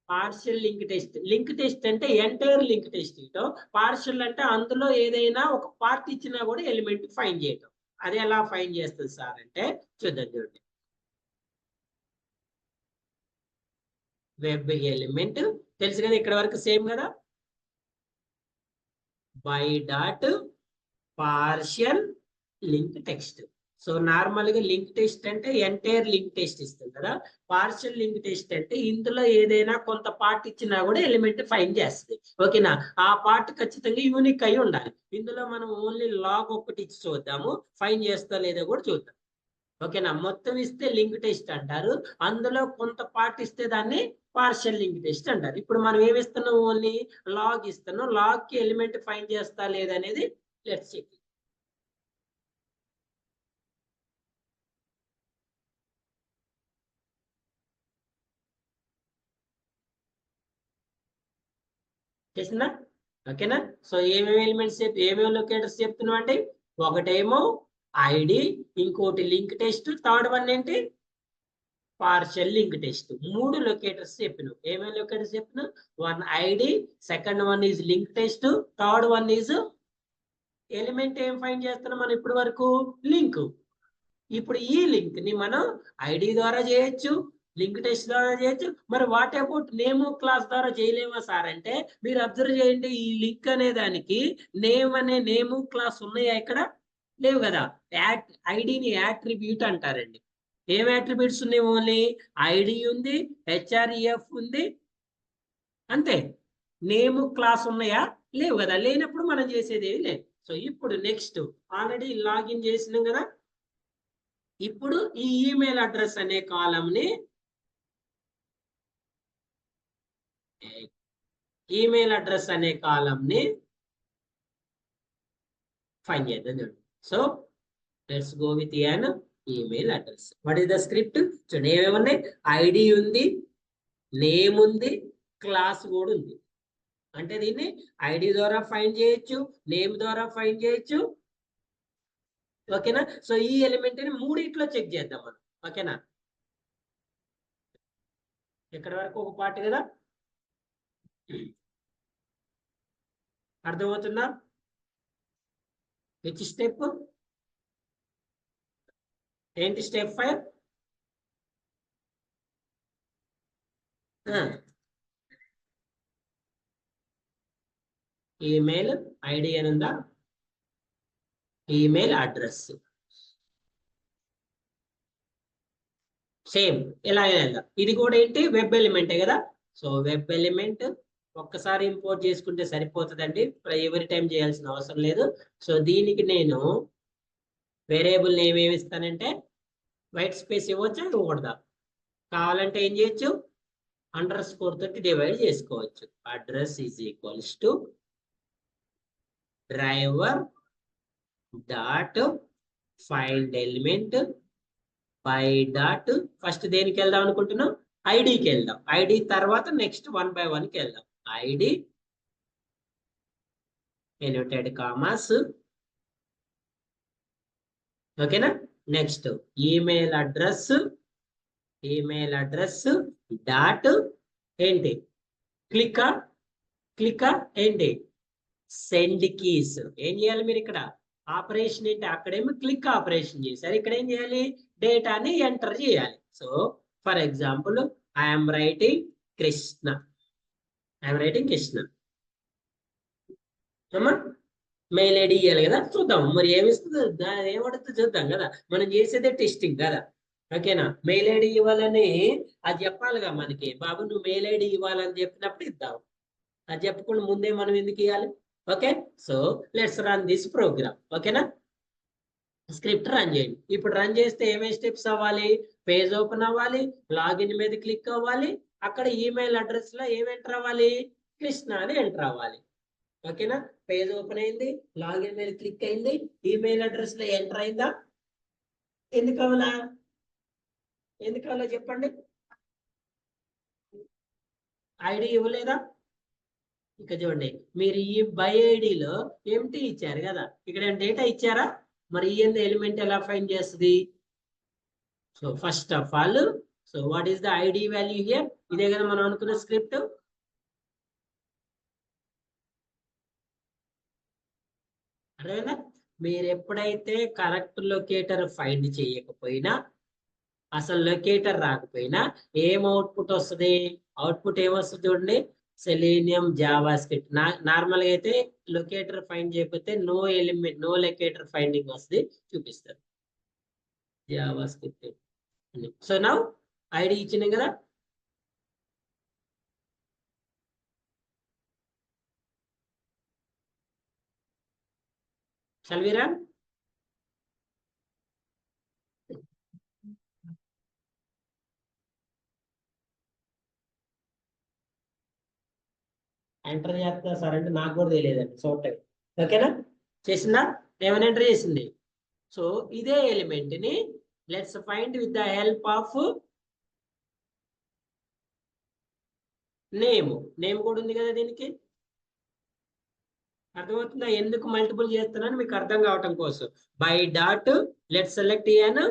Partial link test. Link test అంటే ఎంటైర్ లింక్ టెస్ట్ ఇయటం, పార్షియల్ అంటే అందులో ఏదైనా ఒక పార్ట్ ఇచ్చినా కూడా ఎలిమెంట్ ఫైన్ చేయటం. అది ఎలా ఫైన్ చేస్తుంది సార్ అంటే చూద్దాం. చూడండి, వెబ్ ఎలిమెంట్ తెలుసు కదా, ఇక్కడ వరకు సేమ్ కదా. By dot partial link text. So normal గా లింక్ టెస్ట్ అంటే ఎంటైర్ లింక్ టెస్ట్ ఇస్తుంది కదా. పార్షియల్ లింక్ టెస్ట్ అంటే ఇందులో ఏదైనా కొంత పార్ట్ ఇచ్చినా కూడా ఎలిమెంట్ ఫైన్ చేస్తుంది. ఓకేనా? ఆ పార్ట్ ఖచ్చితంగా యూనిక్ అయి ఉండాలి. ఇందులో మనం ఓన్లీ లాగ్ ఒకటి ఇచ్చి చూద్దాము, ఫైన్ చేస్తా లేదా కూడా చూద్దాం. ఓకేనా? మొత్తం ఇస్తే లింక్ టెస్ట్ అంటారు, అందులో కొంత పార్ట్ ఇస్తే దాన్ని పార్షియల్ లింక్ టెస్ట్ అంటారు. ఇప్పుడు మనం ఏమి ఇస్తున్నాం? ఓన్లీ లాగ్ ఇస్తున్నాం. లాగ్ కి ఎలిమెంట్ ఫైన్ చేస్తా లేదనేది లెట్స్ చెక్. చేసిందా? ఓకేనా? సో ఏమేమి ఎలిమెంట్స్ ఏమేమి లొకేటర్స్ చెప్తున్నాం అంటే, ఒకటేమో ఐడి, ఇంకోటి లింక్ టెస్ట్, థర్డ్ వన్ ఏంటి? Partial link test. మూడు లొకేటర్స్ చెప్పినాం. ఏమేమి లొకేటర్స్ చెప్పినాం? One ID, second one is link test, third one is element ఏం ఫైండ్ చేస్తున్నాం మనం ఇప్పటి వరకు? లింక్. ఇప్పుడు ఈ లింక్ ని మనం ఐడి ద్వారా చేయొచ్చు, లింక్ టెస్ట్ ద్వారా చేయొచ్చు. మరి వాట్ అబౌట్ నేమ్ క్లాస్ ద్వారా చేయలేమా సార్ అంటే, మీరు అబ్జర్వ్ చేయండి, ఈ లింక్ అనే దానికి నేమ్ అనే నేమ్ క్లాస్ ఉన్నాయా? ఇక్కడ లేవు కదా. ఐడిని యాట్రిబ్యూట్ అంటారండి. ఏం యాట్రిబ్యూట్స్ ఉన్నాయి? ఓన్లీ ఐడి ఉంది, హెచ్ఆర్ఈఎఫ్ ఉంది, అంతే. నేమ్ క్లాస్ ఉన్నాయా? లేవు కదా. లేనప్పుడు మనం చేసేది ఏమి లేదు. సో ఇప్పుడు నెక్స్ట్ ఆల్రెడీ లాగిన్ చేసినాం కదా. ఇప్పుడు ఈ ఈమెయిల్ అడ్రస్ అనే కాలంని ఫైండ్ చేద్దాం. చూడండి, so let's go with an email address. What is the script? చూడండి ఏమేమి ఉన్నాయి? ఐడి ఉంది, నేమ్ ఉంది, క్లాస్ కూడా ఉంది. అంటే దీన్ని ఐడి ద్వారా ఫైండ్ చేయొచ్చు, నేమ్ ద్వారా ఫైండ్ చేయొచ్చు. ఓకేనా? సో ఈ ఎలిమెంట్ ని మూడిట్లో చెక్ చేద్దాం మనం. ఓకేనా? ఇక్కడ వరకు ఒక పార్ట్ కదా, అర్థమవుతుందా? విచ్ స్టెప్ ఏంటి? స్టెప్ 5. ఈమెయిల్ ఐడి అని ఉందా? ఈమెయిల్ అడ్రస్ సేమ్ ఇలాగే వెళ్దాం. ఇది కూడా ఏంటి? వెబ్ ఎలిమెంటే కదా. సో వెబ్ ఎలిమెంట్ ఒక్కసారి ఇంపోర్ట్ చేసుకుంటే సరిపోతుందండి, ఎవరి టైం చేయాల్సిన అవసరం లేదు. సో దీనికి నేను వేరియబుల్ నేమ్ ఏమి ఇస్తానంటే, వైట్ స్పేస్ ఇవ్వచ్చా ఇవ్వకూడదా? కావాలంటే ఏం చేయొచ్చు? అండర్ స్కోర్ తోటి డివైడ్ చేసుకోవచ్చు. Address is equals to driver dot find element by dot, first దేనికి వెళ్దాం అనుకుంటున్నాం? ఐడికి వెళ్దాం. ఐడి తర్వాత నెక్స్ట్ 1 by 1 కి వెళ్దాం. ID inverted commas. ఓకేనా? నెక్స్ట్ ఈమెయిల్ అడ్రస్ డాట్ ఏంటి? క్లిక్ ఏంటి? Send keys. ఏం చేయాలి మీరు ఇక్కడ? ఆపరేషన్ ఏంటి? అక్కడేమో క్లిక్ ఆపరేషన్ చేశారు, ఇక్కడ ఏం చేయాలి? డేటాని ఎంటర్ చేయాలి. So for example I'm writing Krishna. Mail ID ఇవ్వాలి కదా. చూద్దాం మరి ఏమిస్తుంది, దాని ఏమడుతుంది చూద్దాం కదా. మనం చేసేదే టెస్టింగ్ కదా. ఓకేనా? మెయిల్ ఐడి ఇవ్వాలని అది చెప్పాలిగా మనకి. బాబు నువ్వు మెయిల్ ఐడి ఇవ్వాలని చెప్పినప్పుడు ఇద్దాం. అది చెప్పకుండా ముందే మనం ఎందుకు ఇవ్వాలి? Okay, so let's run this program. ఓకేనా, స్క్రిప్ట్ రన్ చేయండి. ఇప్పుడు రన్ చేస్తే ఏమేమి స్టెప్స్ అవ్వాలి? పేజ్ ఓపెన్ అవ్వాలి, లాగిన్ మీద క్లిక్ అవ్వాలి, అక్కడ ఈమెయిల్ అడ్రస్ లో ఏం ఎంటర్ అవ్వాలి? కృష్ణ అని ఎంటర్ అవ్వాలి. ఓకేనా, పేజ్ ఓపెన్ అయింది, లాగిన్ మీద క్లిక్ అయింది, ఈమెయిల్ అడ్రస్ లో ఎంటర్ అయిందా? ఎందుకు అవ్వాలా? ఎందుకు అవ్వాలో చెప్పండి. ఐడి ఇవ్వలేదా? ఇక చూడండి, మీరు ఈ బై ఐడిలో ఎంటీ ఇచ్చారు కదా, ఇక్కడ డేటా ఇచ్చారా? మరి ఈ ఎలిమెంట్ ఎలా ఫైండ్ చేస్తుంది? So first of all, so what is the ID value here? ఇదే కదా మనం అనుకున్న స్క్రిప్ట్. అదేనా, మీరు ఎప్పుడైతే కరెక్ట్ లొకేటర్ ఫైండ్ చేయకపోయినా, అసలు లొకేటర్ రాకపోయినా ఏం అవుట్పుట్ వస్తుంది? అవుట్పుట్ ఏమొస్తుంది చూడండి, సెలీనియం జావా స్క్రిప్ట్. నార్మల్ గా అయితే లొకేటర్ ఫైండ్ చేయకపోతే no element, no locator finding వస్తుంది, చూపిస్తారు JavaScript. So now ID ఇచ్చింది కదా, చల్విరా ఎంటర్ చేస్తా సార్ అంటే నాకు కూడా తెలియదండి చూడటం. ఓకేనా, చేసిందా? ఏమైనా ఎంటర్ చేసింది. సో ఇదే ఎలిమెంట్ ని let's find with the help of name. Name కూడా ఉంది కదా దీనికి. అర్థమవుతుందా ఎందుకు మల్టిపుల్ చేస్తున్నాను? మీకు అర్థం కావటం కోసం. బై డాట్ లెట్ సెలెక్ట్ ఇయన్.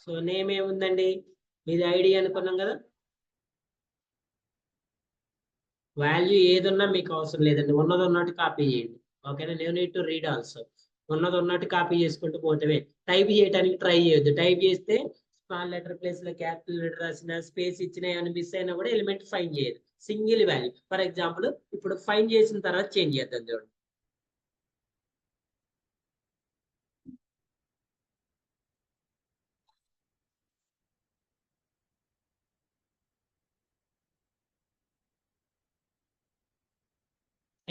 సో నేమ్ ఏముందండి, ఇది ఐడి అనుకున్నాం కదా. వాల్యూ ఏదున్నా మీకు అవసరం లేదండి, ఉన్నది ఉన్నట్టు కాపీ చేయండి. ఓకేనా, నేను నీడ్ టు రీడ్ ఆల్సో. ఉన్నది ఉన్నట్టు కాపీ చేసుకుంటూ పోతే టైప్ చేయడానికి ట్రై చేయొద్దు. టైప్ చేస్తే స్మాల్ లెటర్ ప్లేస్ లో క్యాపిటల్ లెటర్ రాసిన, స్పేస్ ఇచ్చిన, ఏమైనా మిస్ అయినా కూడా ఎలిమెంట్ ఫైన్ చేయదు. Single value. ఫర్ ఎగ్జాంపుల్ ఇప్పుడు ఫైన్ చేసిన తర్వాత చేంజ్ చేద్దాం చూడండి.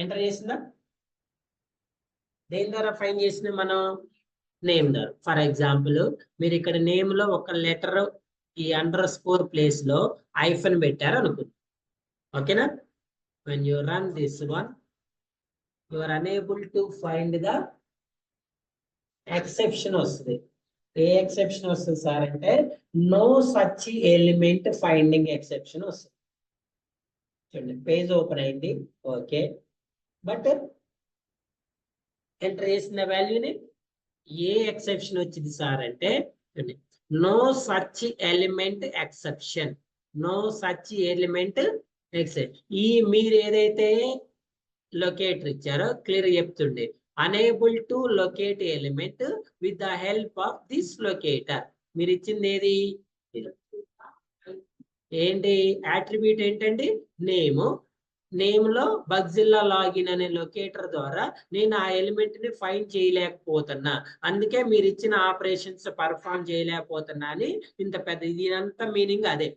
ఎంటర్ చేసిందా? దేని ద్వారా ఫైన్ చేసిన మనం? నేమ్ ద్వారా. ఫర్ ఎగ్జాంపుల్ మీరు ఇక్కడ నేమ్ లో ఒక లెటర్, ఈ అండర్ స్కోర్ ప్లేస్ లో ఐఫన్ పెట్టారు అనుకుంది. ఓకేనా, when you run this one, you are unable to find the exception వస్తుంది. ఏ ఎక్సెప్షన్ వస్తుంది సార్ అంటే, no such element finding exception వస్తుంది. చూడండి, పేజ్ ఓపెన్ అయింది, ఓకే, బట్ ఎంటర్ చేసిన వాల్యూని ఏ ఎక్సెప్షన్ వచ్చింది సార్ అంటే, no such element exception. No such element exception. ఈ మీరు ఏదైతే లొకేటర్ ఇచ్చారో క్లియర్ చెప్తుండే, unable to locate element with the help of this locator. మీరు ఇచ్చింది ఏది? ఏంటి యాట్రిబ్యూట్ ఏంటండి? నేమ్. నేమ్ లో బగ్జిల్లా లాగిన్ అనే లొకేటర్ ద్వారా నేను ఆ ఎలిమెంట్ ని ఫైండ్ చేయలేకపోతున్నా, అందుకే మీరు ఇచ్చిన ఆపరేషన్స్ పర్ఫామ్ చేయలేకపోతున్నా అని ఇంత పెద్ద, ఇదంతా మీనింగ్ అదే.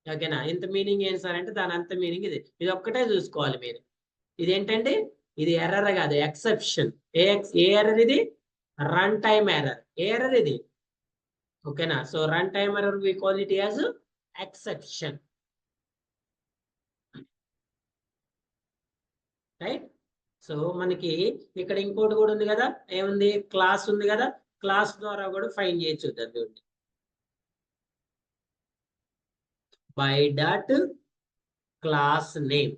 ఓకేనా, ఇంత మీనింగ్ ఏంటి సార్ అంటే దాని అంత మీనింగ్ ఇది. ఇది ఒక్కటే చూసుకోవాలి మీరు. ఇదేంటంటే ఇది ఎర్రర్ కాదు, ఎక్సెప్షన్. ఏ ఎర్రర్ ఇది? Run time error. ఏ ఎర్రర్ ఇది? ఓకేనా, so run time error we call it as exception. Right. So మనకి ఇక్కడ ఇంకోటి కూడా ఉంది కదా, ఏముంది? క్లాస్ ఉంది కదా, క్లాస్ ద్వారా కూడా ఫైండ్ చేయొచ్చు. చూడండి, by dot class name.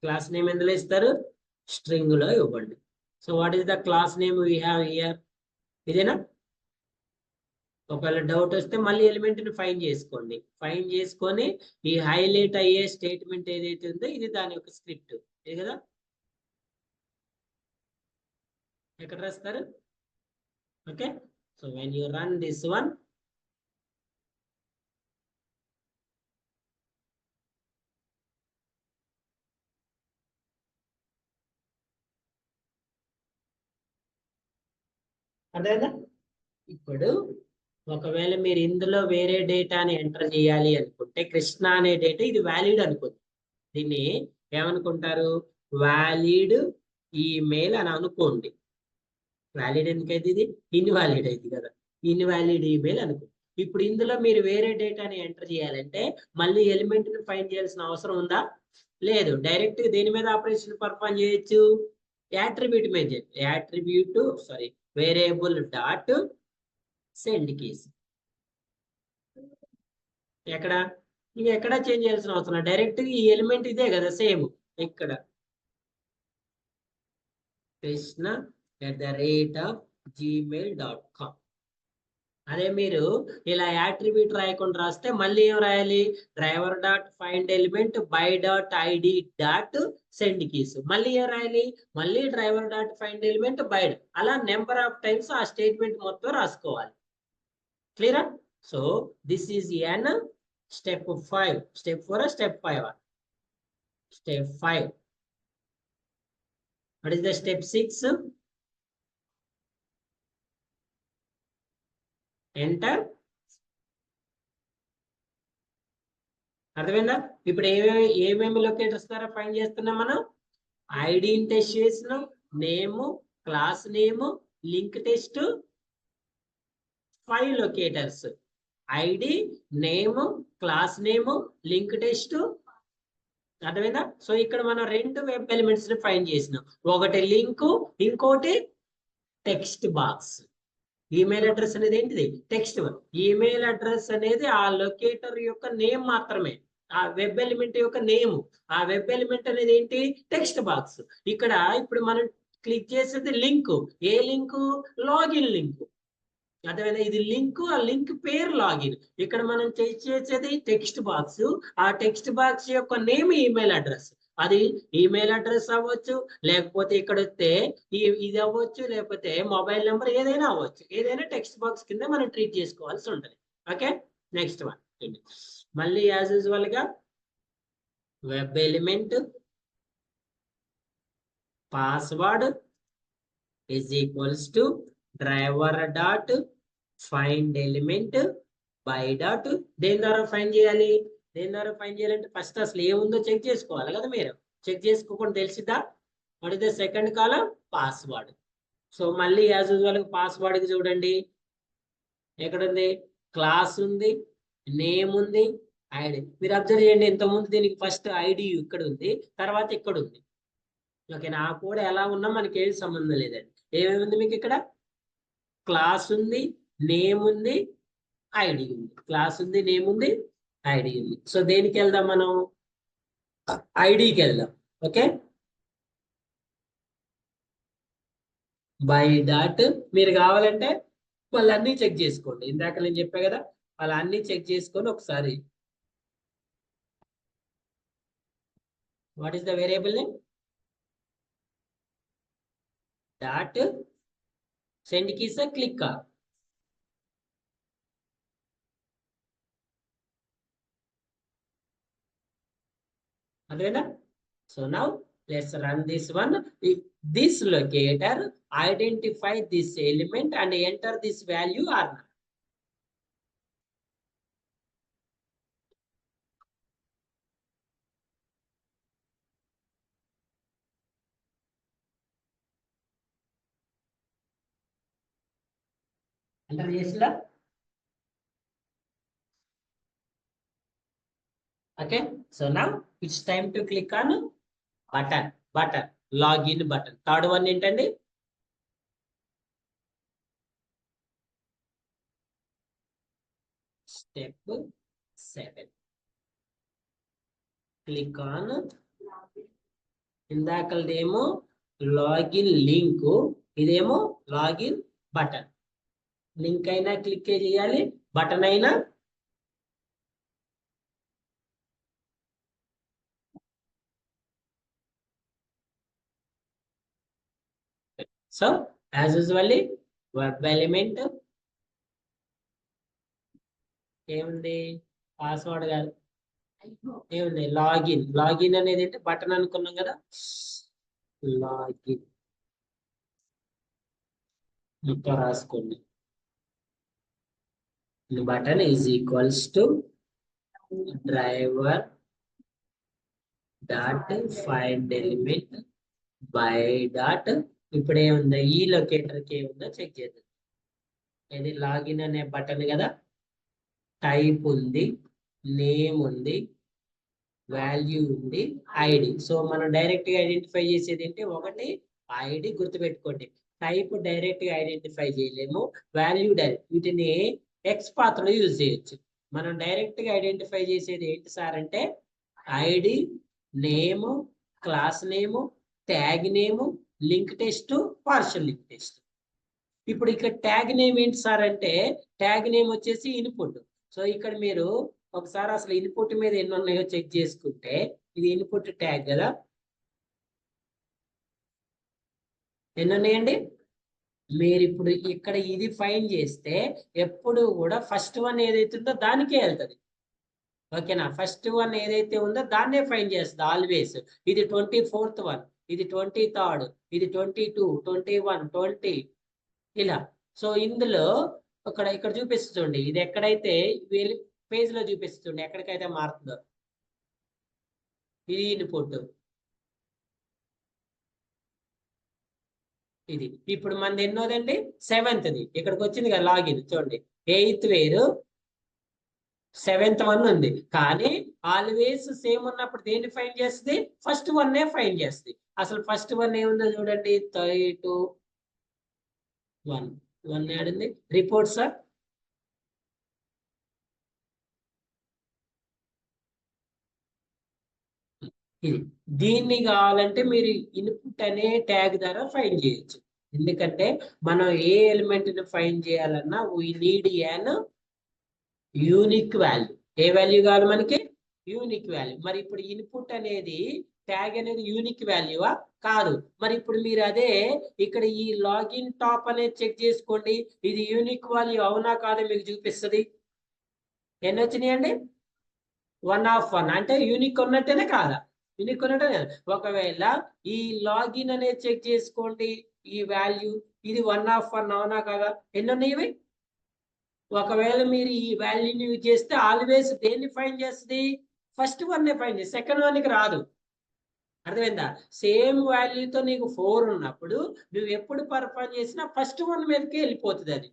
Class name ఎందులో ఇస్తారు? స్ట్రింగ్ లో ఇవ్వండి. So what is the class name we have here? ఇదేనా? ఒకవేళ డౌట్ వస్తే మళ్ళీ ఎలిమెంట్ ని ఫైండ్ చేసుకోండి. ఫైండ్ చేసుకొని ఈ హైలైట్ అయ్యే స్టేట్మెంట్ ఏదైతే ఉందో ఇది దాని యొక్క స్క్రిప్ట్. ఇది కదా, ఎక్కడ రాస్తారు? Okay, so when you run this one, అదేనా? ఇప్పుడు ఒకవేళ మీరు ఇందులో వేరే డేటాని ఎంటర్ చేయాలి అనుకుంటే కృష్ణ అనే డేటా ఇది వ్యాలిడ్ అనుకోండి. దీన్ని ఏమనుకుంటారు? వ్యాలిడ్ ఈమెయిల్ అని అనుకోండి. వ్యాలిడ్ ఎందుకైతే ఇది ఇన్వాలిడ్ అయింది కదా, ఇన్వాలిడ్ ఈమెయిల్ అనుకో. ఇప్పుడు ఇందులో మీరు వేరే డేటాని ఎంటర్ చేయాలంటే మళ్ళీ ఎలిమెంట్ ని ఫైండ్ చేయాల్సిన అవసరం ఉందా? లేదు. డైరెక్ట్ దేని మీద ఆపరేషన్ పర్ఫామ్ చేయొచ్చు? యాట్రిబ్యూట్ మీద చేయొచ్చు. Attribute variable dot send keys. ఎక్కడ ఇవి ఎక్కడ చేంజ్ చేయాల్సిన అవసరం? డైరెక్ట్ ఈ ఎలిమెంట్ ఇదే కదా, సేమ్ ఇక్కడ krishna@gmail.com. అదే మీరు ఇలా యాట్రిబ్యూట్ రాయకుండా రాస్తే మళ్ళీ ఏం రాయాలి? Driver dot find element by dot ID dot send keys. మళ్ళీ ఏం రాయాలి? మళ్ళీ driver dot find element by. అలా నెంబర్ ఆఫ్ టైమ్స్ ఆ స్టేట్మెంట్ మొత్తం రాసుకోవాలి. క్లియరా? So this is an step 5. Step 4 step 5? Step 5. What is the step 6? Enter. అర్థమైందా? ఇప్పుడు ఏమేమి లొకేటర్స్ ద్వారా ఫైండ్ చేస్తున్నాం మనం? ఐడిని టెస్ట్ చేసినాం, name, class name, link test, 5 locators. ID, name, class name, link test. అర్థమైందా? సో ఇక్కడ మనం 2 వెబ్ ఎలిమెంట్స్ ని ఫైండ్ చేసినాం. ఒకటి లింక్, ఇంకోటి టెక్స్ట్ బాక్స్. ఈమెయిల్ అడ్రస్ అనేది ఏంటిది? టెక్స్ట్. ఈమెయిల్ అడ్రస్ అనేది ఆ లొకేటర్ యొక్క నేమ్ మాత్రమే, ఆ వెబ్ ఎలిమెంట్ యొక్క నేమ్. ఆ వెబ్ ఎలిమెంట్ అనేది ఏంటి? Text box. ఇక్కడ ఇప్పుడు మనం క్లిక్ చేసేది లింక్. ఏ లింక్? Login link. అర్థమైందా? ఇది లింక్, ఆ లింక్ పేరు లాగిన్. ఇక్కడ మనం చేసేది టెక్స్ట్ బాక్స్. ఆ టెక్స్ట్ బాక్స్ యొక్క నేమ్ ఈమెయిల్ అడ్రస్. అది ఈమెయిల్ అడ్రస్ అవ్వచ్చు, లేకపోతే ఇక్కడ వస్తే ఇది అవ్వచ్చు, లేకపోతే మొబైల్ నెంబర్, ఏదైనా అవ్వచ్చు. ఏదైనా టెక్స్ట్ బాక్స్ కింద మనం ట్రీట్ చేసుకోవాల్సి ఉంటుంది. Okay, next one. మళ్ళీ యాజ్ యూజువల్ గా web element password is equals to driver dot find element by dot. దేని ద్వారా ఫైండ్ చేయాలి? దేని ద్వారా ఫైండ్ చేయాలంటే ఫస్ట్ అసలు ఏముందో చెక్ చేసుకోవాలి కదా. మీరు చెక్ చేసుకోకుండా తెలిసిద్దా? What is the second column? Password. So మళ్ళీ యాజ్ యూజువల్ పాస్వర్డ్ కి చూడండి, ఎక్కడ ఉంది? క్లాస్ ఉంది, నేమ్ ఉంది, ఐడి. మీరు అబ్జర్వ్ చేయండి, ఇంతకుముందు దీనికి ఫస్ట్ ఐడి ఇక్కడ ఉంది, తర్వాత ఇక్కడ ఉంది. ఓకేనా? ఆ కోడ్ ఎలా ఉన్నా మనకి ఏది సంబంధం లేదండి. ఏమేమి ఉంది మీకు ఇక్కడ? క్లాస్ ఉంది, నేమ్ ఉంది, ఐడి ఉంది. క్లాస్ ఉంది, నేమ్ ఉంది, ఐడి ఉంది. సో దేనికి వెళ్దాం మనం? ఐడికి వెళ్దాం. Okay, by dot. మీరు కావాలంటే వాళ్ళు అన్ని చెక్ చేసుకోండి. ఇందాక నేను చెప్పా కదా, వాళ్ళు అన్ని చెక్ చేసుకొని ఒకసారి. What is the variable name? Dot send keys click. అదేనా? So now let's run this one. If this locator identify this element and enter this value or not. Enter చేసిలా? Okay, so now it's time to click on button login button. Third one ఏంటండి? Step 7. Click on. ఇందాకదేమో login link, ఇదేమో login button. Link అయినా click చేయాలి, button అయినా. So as usually web element ఏముంది? Password కాదు, ఏముంది? Login. Login అనేది ఏంటి? బటన్ అనుకున్నాం కదా. లాగిన్ ఇంకా రాసుకోండి. button is equals to driver dot find element by dot. ఇప్పుడు ఏముందో ఈ లొకేటర్ కి ఏముందో చెక్ చేద్దాం. ఇది లాగిన్ అనే బటన్ కదా, టైప్ ఉంది, నేమ్ ఉంది, వాల్యూ ఉంది, ఐడి. సో మనం డైరెక్ట్ గా ఐడెంటిఫై చేసేది ఏంటి, ఒకటి ఐడి గుర్తుపెట్టుకోండి. టైప్ డైరెక్ట్ గా ఐడెంటిఫై చేయలేము, వాల్యూ డైరెక్ట్, వీటిని ఎక్స్ పాత్రలో యూజ్ చేయొచ్చు. మనం డైరెక్ట్ గా ఐడెంటిఫై చేసేది ఏంటి సార్ అంటే ID, name, class name, tag name, link test, partial link test. ఇప్పుడు ఇక్కడ ట్యాగ్ నేమ్ ఏంటి సార్ అంటే ట్యాగ్ నేమ్ వచ్చేసి ఇన్పుట్. సో ఇక్కడ మీరు ఒకసారి అసలు ఇన్పుట్ మీద ఎన్ని ఉన్నాయో చెక్ చేసుకుంటే, ఇది ఇన్పుట్ ట్యాగ్ కదా, ఎన్ని ఉన్నాయండి? మీరు ఇప్పుడు ఇక్కడ ఇది ఫైండ్ చేస్తే ఎప్పుడు కూడా ఫస్ట్ వన్ ఏదైతే ఉందో దానికే వెళ్తుంది. ఓకేనా? ఫస్ట్ వన్ ఏదైతే ఉందో దాన్నే ఫైండ్ చేస్తుంది ఆల్వేస్. ఇది 24th వన్, ఇది 23rd, ఇది 22, 21, 20 ఇలా. సో ఇందులో ఇక్కడ చూపిస్తుంది, ఇది ఎక్కడైతే పేజ్ లో చూపిస్తుంది, ఎక్కడికైతే మారుతుందో ఇది ఇన్పుట్. ఇది ఇప్పుడు మనది ఎన్నోదండి, 7th. ఇక్కడికి వచ్చింది కదా లాగిన్, చూడండి 8th వేరు 7th వన్ ఉంది. కానీ ఆల్వేస్ సేమ్ ఉన్నప్పుడు దేన్ని ఫైండ్ చేస్తుంది, ఫస్ట్ వన్ ఫైండ్ చేస్తుంది. అసలు ఫస్ట్ వన్ ఏముందో చూడండి, 32 ఆడింది. రిపోర్ట్ సార్, ఇది దీన్ని కావాలంటే మీరు ఇన్పుట్ అనే ట్యాగ్ ద్వారా ఫైండ్ చేయొచ్చు. ఎందుకంటే మనం ఏ ఎలిమెంట్ ని ఫైండ్ చేయాలన్నా we need an unique value. A value కావాలి మనకి, యూనిక్ వాల్యూ. మరి ఇప్పుడు ఇన్పుట్ అనేది ట్యాగ్ అనేది యూనిక్ వాల్యూవా? కాదు. మరి ఇప్పుడు మీరు అదే ఇక్కడ ఈ లాగిన్ టాప్ అనేది చెక్ చేసుకోండి, ఇది యూనిక్ వాల్యూ అవునా కాదా మీకు చూపిస్తుంది. ఎన్ని వచ్చినాయండి, 1 of 1 అంటే యూనిక్ ఉన్నట్టేనే కాదా, యూనిక్ ఉన్నట్టే. ఒకవేళ ఈ లాగిన్ అనేది చెక్ చేసుకోండి, ఈ వాల్యూ ఇది 1 of 1 అవునా కాదా, ఎన్ని ఉన్నాయి? ఒకవేళ మీరు ఈ వాల్యూని యూజ్ చేస్తే ఆల్వేస్ దేన్ని ఫైండ్ చేస్తుంది, ఫస్ట్ వన్ ఫైండ్ చేస్తుంది, సెకండ్ వన్కి రాదు. అర్థమైందా? సేమ్ వాల్యూతో నీకు 4 ఉన్నప్పుడు నువ్వు ఎప్పుడు పర్ఫార్మ్ చేసినా ఫస్ట్ వన్ మీదకి వెళ్ళిపోతుంది, అది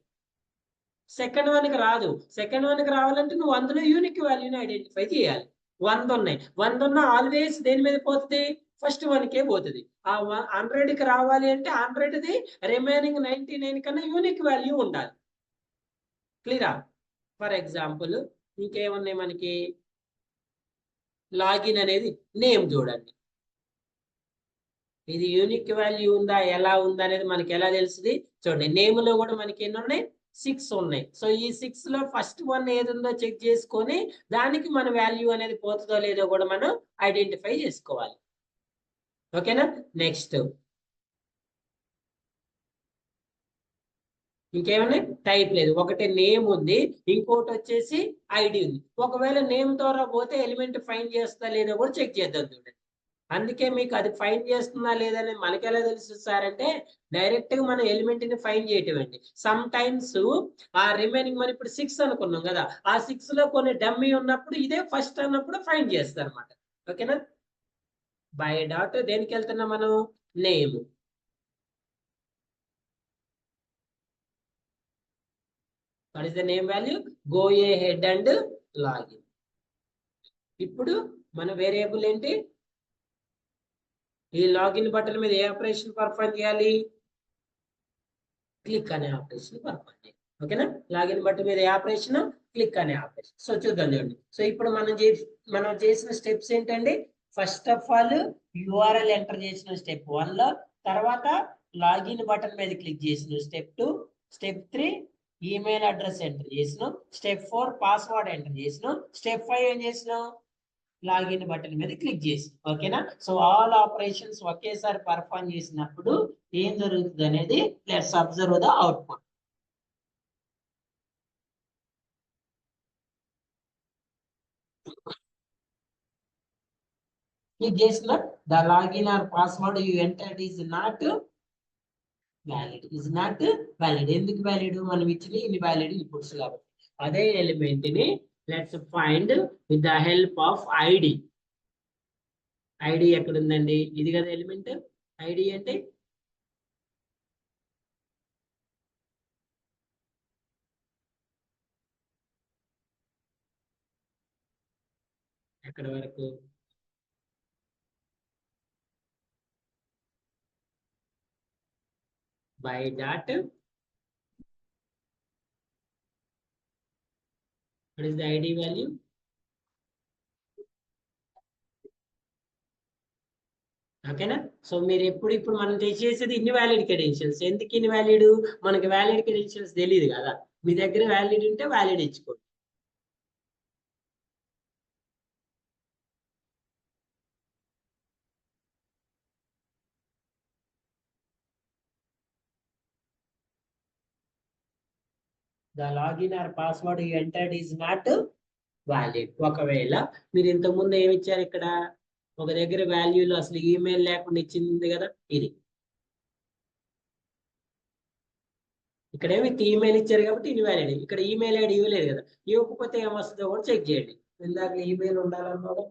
సెకండ్ వన్కి రాదు. సెకండ్ వన్కి రావాలంటే నువ్వు అందులో యూనిక్ వాల్యూని ఐడెంటిఫై చేయాలి. 100 ఉన్నాయి, 100 ఉన్న ఆల్వేస్ దేని మీద పోతుంది, ఫస్ట్ వన్కే పోతుంది. ఆ 100కి రావాలి అంటే 100ది రిమైనింగ్ 99 కన్నా యూనిక్ వాల్యూ ఉండాలి. క్లియరా? ఫర్ ఎగ్జాంపుల్ ఇంకేమున్నాయి మనకి, లాగిన్ అనేది నేమ్ చూడండి, ఇది యూనిక్ వాల్యూ ఉందా ఎలా ఉందా అనేది మనకి ఎలా తెలుస్తుంది చూడండి. నేమ్ లో కూడా మనకి ఎన్ని ఉన్నాయి, 6 ఉన్నాయి. సో ఈ 6 లో ఫస్ట్ వన్ ఏది ఉందో చెక్ చేసుకొని దానికి మన వాల్యూ అనేది పోతుందో లేదో కూడా మనం ఐడెంటిఫై చేసుకోవాలి. ఓకేనా? నెక్స్ట్ ఇంకేమన్నాయి, టైప్ లేదు, ఒకటి నేమ్ ఉంది, ఇంకోటి వచ్చేసి ఐడి ఉంది. ఒకవేళ నేమ్ ద్వారా పోతే ఎలిమెంట్ ఫైండ్ చేస్తా లేదో కూడా చెక్ చేద్దాం చూడండి. అందుకే మీకు అది ఫైండ్ చేస్తుందా లేదని మనకి ఎలా తెలుసు సార్ అంటే డైరెక్ట్ గా మనం ఎలిమెంట్ ని ఫైండ్ చేయటం అండి. సమ్ టైమ్స్ ఆ రిమైనింగ్ మనం ఇప్పుడు 6 అనుకున్నాం కదా, ఆ 6 లో కొన్ని డమ్మీ ఉన్నప్పుడు ఇదే ఫస్ట్ అన్నప్పుడు ఫైండ్ చేస్తారు అనమాట. ఓకేనా? బై డాట్ దేనికి వెళ్తున్నాం మనం, name. What is the name value, go A head and login. ఇప్పుడు మన వేరియబుల్ ఏంటి, ఈ లాగిన్ బటన్ మీద ఏ ఆపరేషన్ పర్ఫార్మ్ చేయాలి, క్లిక్ అనే ఆపరేషన్ పర్ఫార్మ్ చేయాలి. ఓకేనా? లాగిన్ బటన్ మీద ఏ ఆపరేషన్, క్లిక్ అనే ఆపరేషన్. సో చూద్దాం చూడండి. సో ఇప్పుడు మనం చేసిన స్టెప్స్ ఏంటండి, first of all URL enter చేసిన స్టెప్ 1 లో, తర్వాత లాగిన్ బటన్ మీద క్లిక్ చేసిన step 2, step 3 email address enter చేసినాం, స్టెప్ 4 పాస్వర్డ్ ఎంటర్ చేసినాం, స్టెప్ 5 ఏం చేసినాం, లాగిన్ బటన్ మీద క్లిక్ చేసి. ఓకేనా? సో ఆల్ ఆపరేషన్స్ ఒకేసారి పర్ఫార్మ్ చేసినప్పుడు ఏం జరుగుతుంది అనేది let's observe the output. Click చేసిన the login or password you entered is not valid, is not valid. ఎందుకు వ్యాలిడ్, మనం ఇచ్చిన ఇన్వాలిడ్ ఇన్పుట్స్ కాబట్టి. అదే ఎలిమెంట్ ని let's find with the help of ID. ID ఎక్కడ ఉందండి? ఇది కదా ఎలిమెంట్. ఐడి అంటే ఎక్కడ వరకు? By dot what is the id value? ఓకేనా? సో మీరు ఇప్పుడు మనం చేసేది ఇన్వాలిడ్ క్రెడెన్షియల్స్. ఎందుకు ఇన్వాలిడ్? మనకి వ్యాలిడ్ క్రెడెన్షియల్స్ తెలియదు కదా. మీ దగ్గర వ్యాలిడ్ ఉంటే వ్యాలిడ్ ఇచ్చుకోండి. The login or password you entered is not valid. ఒకవేళ మీరు ఇంతకుముందు ఏమి ఇచ్చారు ఇక్కడ? ఒక దగ్గర వాల్యూలో అసలు ఈమెయిల్ లేకుండా ఇచ్చింది కదా, ఇది. ఇక్కడేమి ఈమెయిల్ ఇచ్చారు కాబట్టి ఇన్వాలిడ్. ఇక్కడ ఈమెయిల్ ఐడి ఇవ్వలేదు కదా. ఇవ్వకపోతే ఏమొస్తుందో కూడా చెక్ చేయండి. ఇందాక ఈమెయిల్ ఉండాలన్నాడు.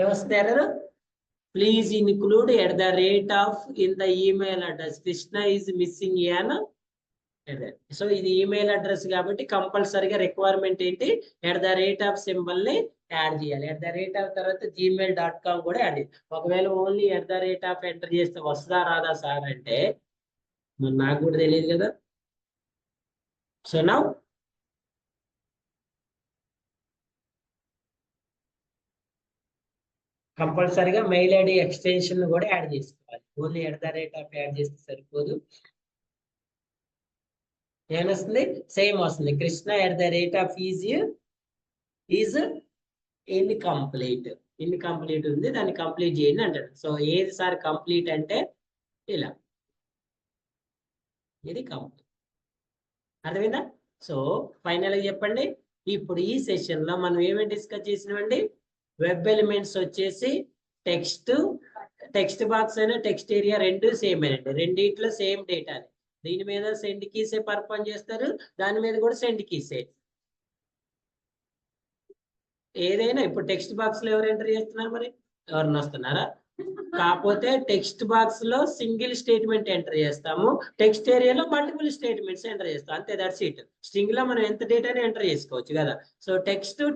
ఏమొస్తుంది error? Please include at the rate of in the email address Krishna is missing an error. So ఇది ఈమెయిల్ అడ్రస్ కాబట్టి కంపల్సరీగా రిక్వైర్మెంట్ ఏంటి? At the rate of symbol ని యాడ్ చేయాలి. ఎట్ ద రేట్ ఆఫ్ తర్వాత gmail.com కూడా add చేయాలి. ఒకవేళ only at the rate of enter చేస్తే వస్తుందా రాదా సార్ అంటే మరి నాకు కూడా తెలియదు కదా. సో నౌ కంపల్సరీగా మెయిల్ ఐడి ఎక్స్టెన్షన్ కూడా యాడ్ చేసుకోవాలి. Only at the rate of add చేస్తే సరిపోదు. ఏమొస్తుంది? సేమ్ వస్తుంది. Krishna at the rate of is incomplete. Incomplete ఉంది, దాన్ని కంప్లీట్ చేయండి అంటాడు. సో ఏది సార్ కంప్లీట్ అంటే ఇలా, ఇది కంప్లీట్. అర్థమైందా? సో ఫైనల్ గా చెప్పండి. ఇప్పుడు ఈ సెషన్ లో మనం ఏమేమి డిస్కస్ చేసినామండి? వెబ్ ఎలిమెంట్స్ వచ్చేసి టెక్స్ట్ బాక్స్ అయినా టెక్స్ట్ ఏరియా రెండు సేమ్ అండి. రెండిట్లో సేమ్ డేటా. దీని మీద సెండ్ కీసే పర్ఫామ్ చేస్తారు, దాని మీద కూడా సెండ్ కీసే. ఏదైనా ఇప్పుడు టెక్స్ట్ బాక్స్ లో ఎవరు ఎంటర్ చేస్తున్నారు? మరి ఎవరిని వస్తున్నారా? కాకపోతే టెక్స్ట్ బాక్స్ లో సింగిల్ స్టేట్మెంట్ ఎంటర్ చేస్తాము, టెక్స్ట్ ఏరియాలో మల్టిపుల్ స్టేట్మెంట్స్ ఎంటర్ చేస్తాం, అంతే. That's it. స్ట్రింగ్ లో మనం ఎంత డేటాని ఎంటర్ చేసుకోవచ్చు కదా. సో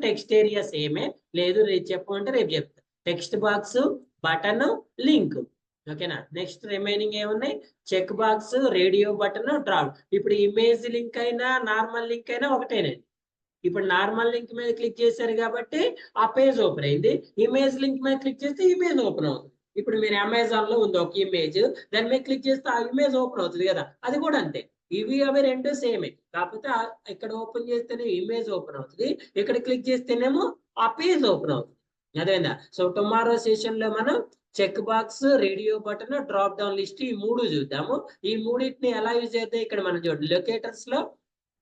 టెక్స్ట్ ఏరియా సేమే. లేదు రేపు చెప్పమంటే రేపు చెప్తా. Text box, button, link. ఓకేనా? నెక్స్ట్ రిమైనింగ్ ఏమున్నాయి? Check box, radio button, drop. ఇప్పుడు ఇమేజ్ లింక్ అయినా నార్మల్ లింక్ అయినా ఒకటేనండి. ఇప్పుడు నార్మల్ లింక్ మీద క్లిక్ చేశారు కాబట్టి ఆ పేజ్ ఓపెన్ అయింది. ఇమేజ్ లింక్ మీద క్లిక్ చేస్తే ఇమేజ్ ఓపెన్ అవుతుంది. ఇప్పుడు మీరు అమెజాన్ లో ఉంది ఒక ఇమేజ్, దాని మీద క్లిక్ చేస్తే ఆ ఇమేజ్ ఓపెన్ అవుతుంది కదా. అది కూడా అంతే. ఇవి అవి రెండు సేమే. కాకపోతే ఇక్కడ ఓపెన్ చేస్తేనే ఇమేజ్ ఓపెన్ అవుతుంది, ఇక్కడ క్లిక్ చేస్తేనేమో ఆ పేజ్ ఓపెన్ అవుతుంది. అదేనా? సో టుమారో సెషన్ లో మనం check box, radio button, drop down list ఈ మూడు చూద్దాము. ఈ మూడింటిని ఎలా యూజ్ చేద్దాం ఇక్కడ మనం చూడండి. లొకేటర్స్ లో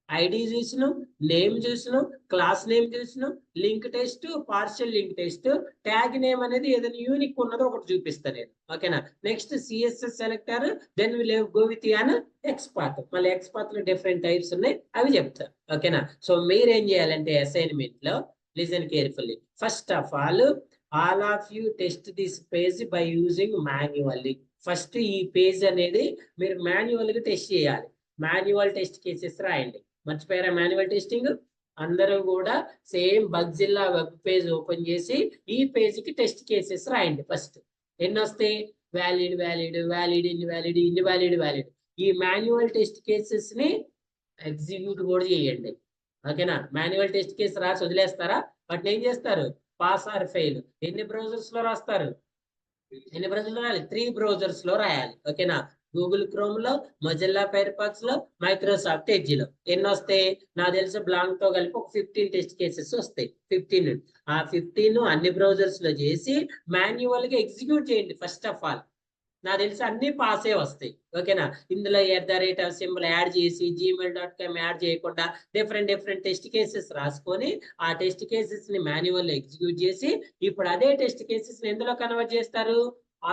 ఐడి చూసిన, నేమ్ చూసిన, క్లాస్ నేమ్ చూసిన, link test, partial link test, tag name అనేది ఏదైనా యూనిక్ ఉన్నదో ఒకటి చూపిస్తాను నేను. ఓకేనా? Next CSS selector, then will go with an XPath. మళ్ళీ ఎక్స్పాత్ లో డిఫరెంట్ టైప్స్ ఉన్నాయి, అవి చెప్తాను. ఓకేనా? సో మీరు ఏం చేయాలంటే అసైన్మెంట్ లో listen carefully. First of all of you test this page by using manually. First ఈ పేజ్ అనేది మీరు మాన్యువల్ గా టెస్ట్ చేయాలి. మాన్యువల్ టెస్ట్ కేసెస్ రాయండి. మర్చిపోయారా మాన్యువల్ టెస్టింగ్? అందరూ కూడా సేమ్ బగ్జిల్లా వెబ్ పేజ్ ఓపెన్ చేసి ఈ పేజ్ కి టెస్ట్ కేసెస్ రాయండి. ఫస్ట్ ఎన్ని వస్తాయి? Valid, valid, valid, invalid, invalid, valid. ఈ మాన్యువల్ టెస్ట్ కేసెస్ ని ఎగ్జిక్యూట్ కూడా చేయండి. ఓకేనా? మాన్యువల్ టెస్ట్ కేసు రాసి వదిలేస్తారా? వాటిని ఏం చేస్తారు? Pass or fail. ఎన్ని బ్రౌజర్స్ లో రాస్తారు? 3 బ్రౌజర్స్ లో రాయాలి. ఓకేనా? గూగుల్ క్రోమ్ లో, మొజిల్లా ఫైర్ ఫాక్స్ లో, మైక్రోసాఫ్ట్ ఎడ్జ్ లో. ఎన్ని వస్తాయి? నాకు తెలిసి బ్లాంక్ తో కలిపి ఒక 15 టెస్ట్ కేసెస్ వస్తాయి. 15. ఆ 15 అన్ని బ్రౌజర్స్ లో చేసి మాన్యువల్ గా ఎగ్జిక్యూట్ చేయండి ఫస్ట్ ఆఫ్ ఆల్. నాకు తెలిసి అన్ని పాసే వస్తాయి. ఓకేనా? ఇందులో @ సింబల్ యాడ్ చేసి gmail.com యాడ్ చేయకుండా డిఫరెంట్ టెస్ట్ కేసెస్ రాసుకొని ఆ టెస్ట్ కేసెస్ ని మాన్యువల్ ఎగ్జిక్యూట్ చేసి ఇప్పుడు అదే టెస్ట్ కేసెస్ ని ఎందులో కన్వర్ట్ చేస్తారు?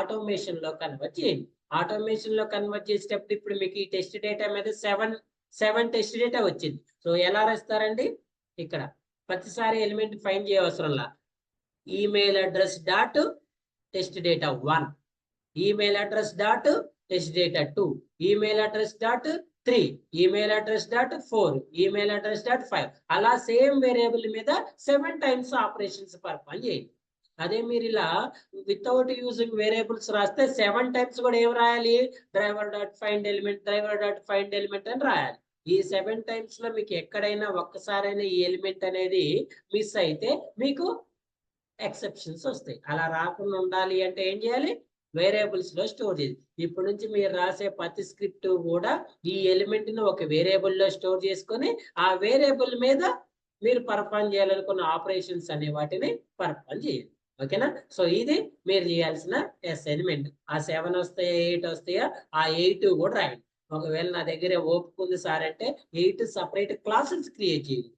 ఆటోమేషన్ లో కన్వర్ట్ చేయండి. ఆటోమేషన్ లో కన్వర్ట్ చేసేటప్పుడు ఇప్పుడు మీకు ఈ టెస్ట్ డేటా మీద 7 టెస్ట్ డేటా వచ్చింది. సో ఎలా రాస్తారండి? ఇక్కడ ప్రతిసారి ఎలిమెంట్ ఫైండ్ చేయవసరంలా email address dot test data 1, email address dot test data 2, email address dot 3, email address dot 4, email address dot 5 అలా సేమ్ వేరియబుల్ మీద 7 టైమ్స్ ఆపరేషన్స్ పర్ఫామ్ చేయండి. అదే మీరు ఇలా వితౌట్ యూజింగ్ వేరియబుల్స్ రాస్తే 7 టైమ్స్ కూడా ఏం రాయాలి? డ్రైవర్ డాట్ ఫైండ్ ఎలిమెంట్ అని రాయాలి. ఈ 7 టైమ్స్ లో మీకు ఎక్కడైనా ఒక్కసారైనా ఈ ఎలిమెంట్ అనేది మిస్ అయితే మీకు ఎక్సెప్షన్స్ వస్తాయి. అలా రాకుండా ఉండాలి అంటే ఏం చేయాలి? వేరియబుల్స్ లో స్టోర్ చేయాలి. ఇప్పటి నుంచి మీరు రాసే ప్రతి స్క్రిప్ట్ కూడా ఈ ఎలిమెంట్ ని ఒక వేరియబుల్ లో స్టోర్ చేసుకొని ఆ వేరియబుల్ మీద మీరు పర్ఫామ్ చేయాలనుకున్న ఆపరేషన్స్ అనే వాటిని పర్ఫామ్ చేయాలి. ఓకేనా? సో ఇది మీరు చేయాల్సిన అసైన్మెంట్. ఆ 7 వస్తాయా 8 వస్తాయా ఆ 8 కూడా రాయండి. ఒకవేళ నా దగ్గర ఓపిక ఉంది సార్ అంటే 8 సపరేట్ క్లాసెస్ క్రియేట్ చేయండి.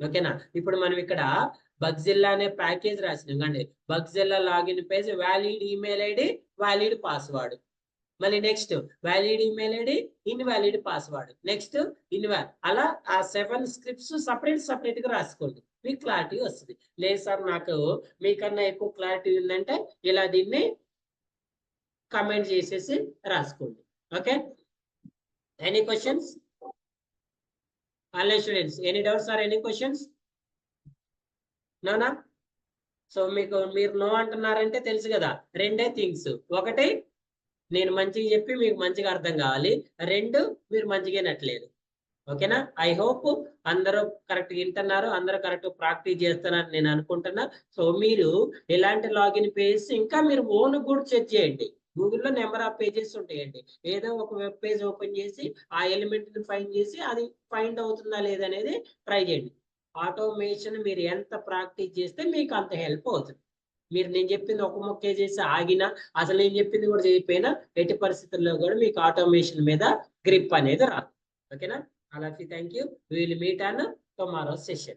ఓకేనా? ఇప్పుడు మనం ఇక్కడ బగ్జిల్లా అనే ప్యాకేజ్ రాసినాం కండి. Bugzilla login page, valid email ID, valid password. మళ్ళీ next valid email ID, invalid password, next అలా ఆ 7 స్క్రిప్ట్స్ సపరేట్ గా రాసుకోండి. మీకు క్లారిటీ వస్తుంది. లేదు సార్ నాకు మీకన్నా ఎక్కువ క్లారిటీ ఉందంటే ఇలా దీన్ని కమెంట్ చేసేసి రాసుకోండి. Okay? Any questions? Online students any doubts or any questions? నోనా? సో మీరు నో అంటున్నారంటే తెలుసు కదా, రెండే థింగ్స్. ఒకటి నేను మంచిగా చెప్పి మీకు మంచిగా అర్థం కావాలి, 2 మీరు మంచిగా నట్లేదు. ఓకేనా? ఐ హోప్ అందరూ కరెక్ట్ వింటున్నారు, అందరూ కరెక్ట్ ప్రాక్టీస్ చేస్తున్నారని నేను అనుకుంటున్నా. సో మీరు ఇలాంటి లాగిన్ పేజెస్ ఇంకా మీరు ఓన్ కూడా చెక్ చేయండి. గూగుల్లో నెంబర్ ఆఫ్ పేజెస్ ఉంటాయండి. ఏదో ఒక వెబ్ పేజ్ ఓపెన్ చేసి ఆ ఎలిమెంట్ ని ఫైండ్ చేసి అది ఫైండ్ అవుతుందా లేదనేది ట్రై చేయండి. ఆటోమేషన్ మీరు ఎంత ప్రాక్టీస్ చేస్తే మీకు అంత హెల్ప్ అవుతుంది. నేను చెప్పింది ఒక మొక్కే చేసి ఆగినా, అసలు నేను చెప్పింది కూడా చేయకపోయినా ఎట్టి పరిస్థితుల్లో కూడా మీకు ఆటోమేషన్ మీద గ్రిప్ అనేది రాదు. ఓకేనా? అలాగే thank you. We will meet on tomorrow's session.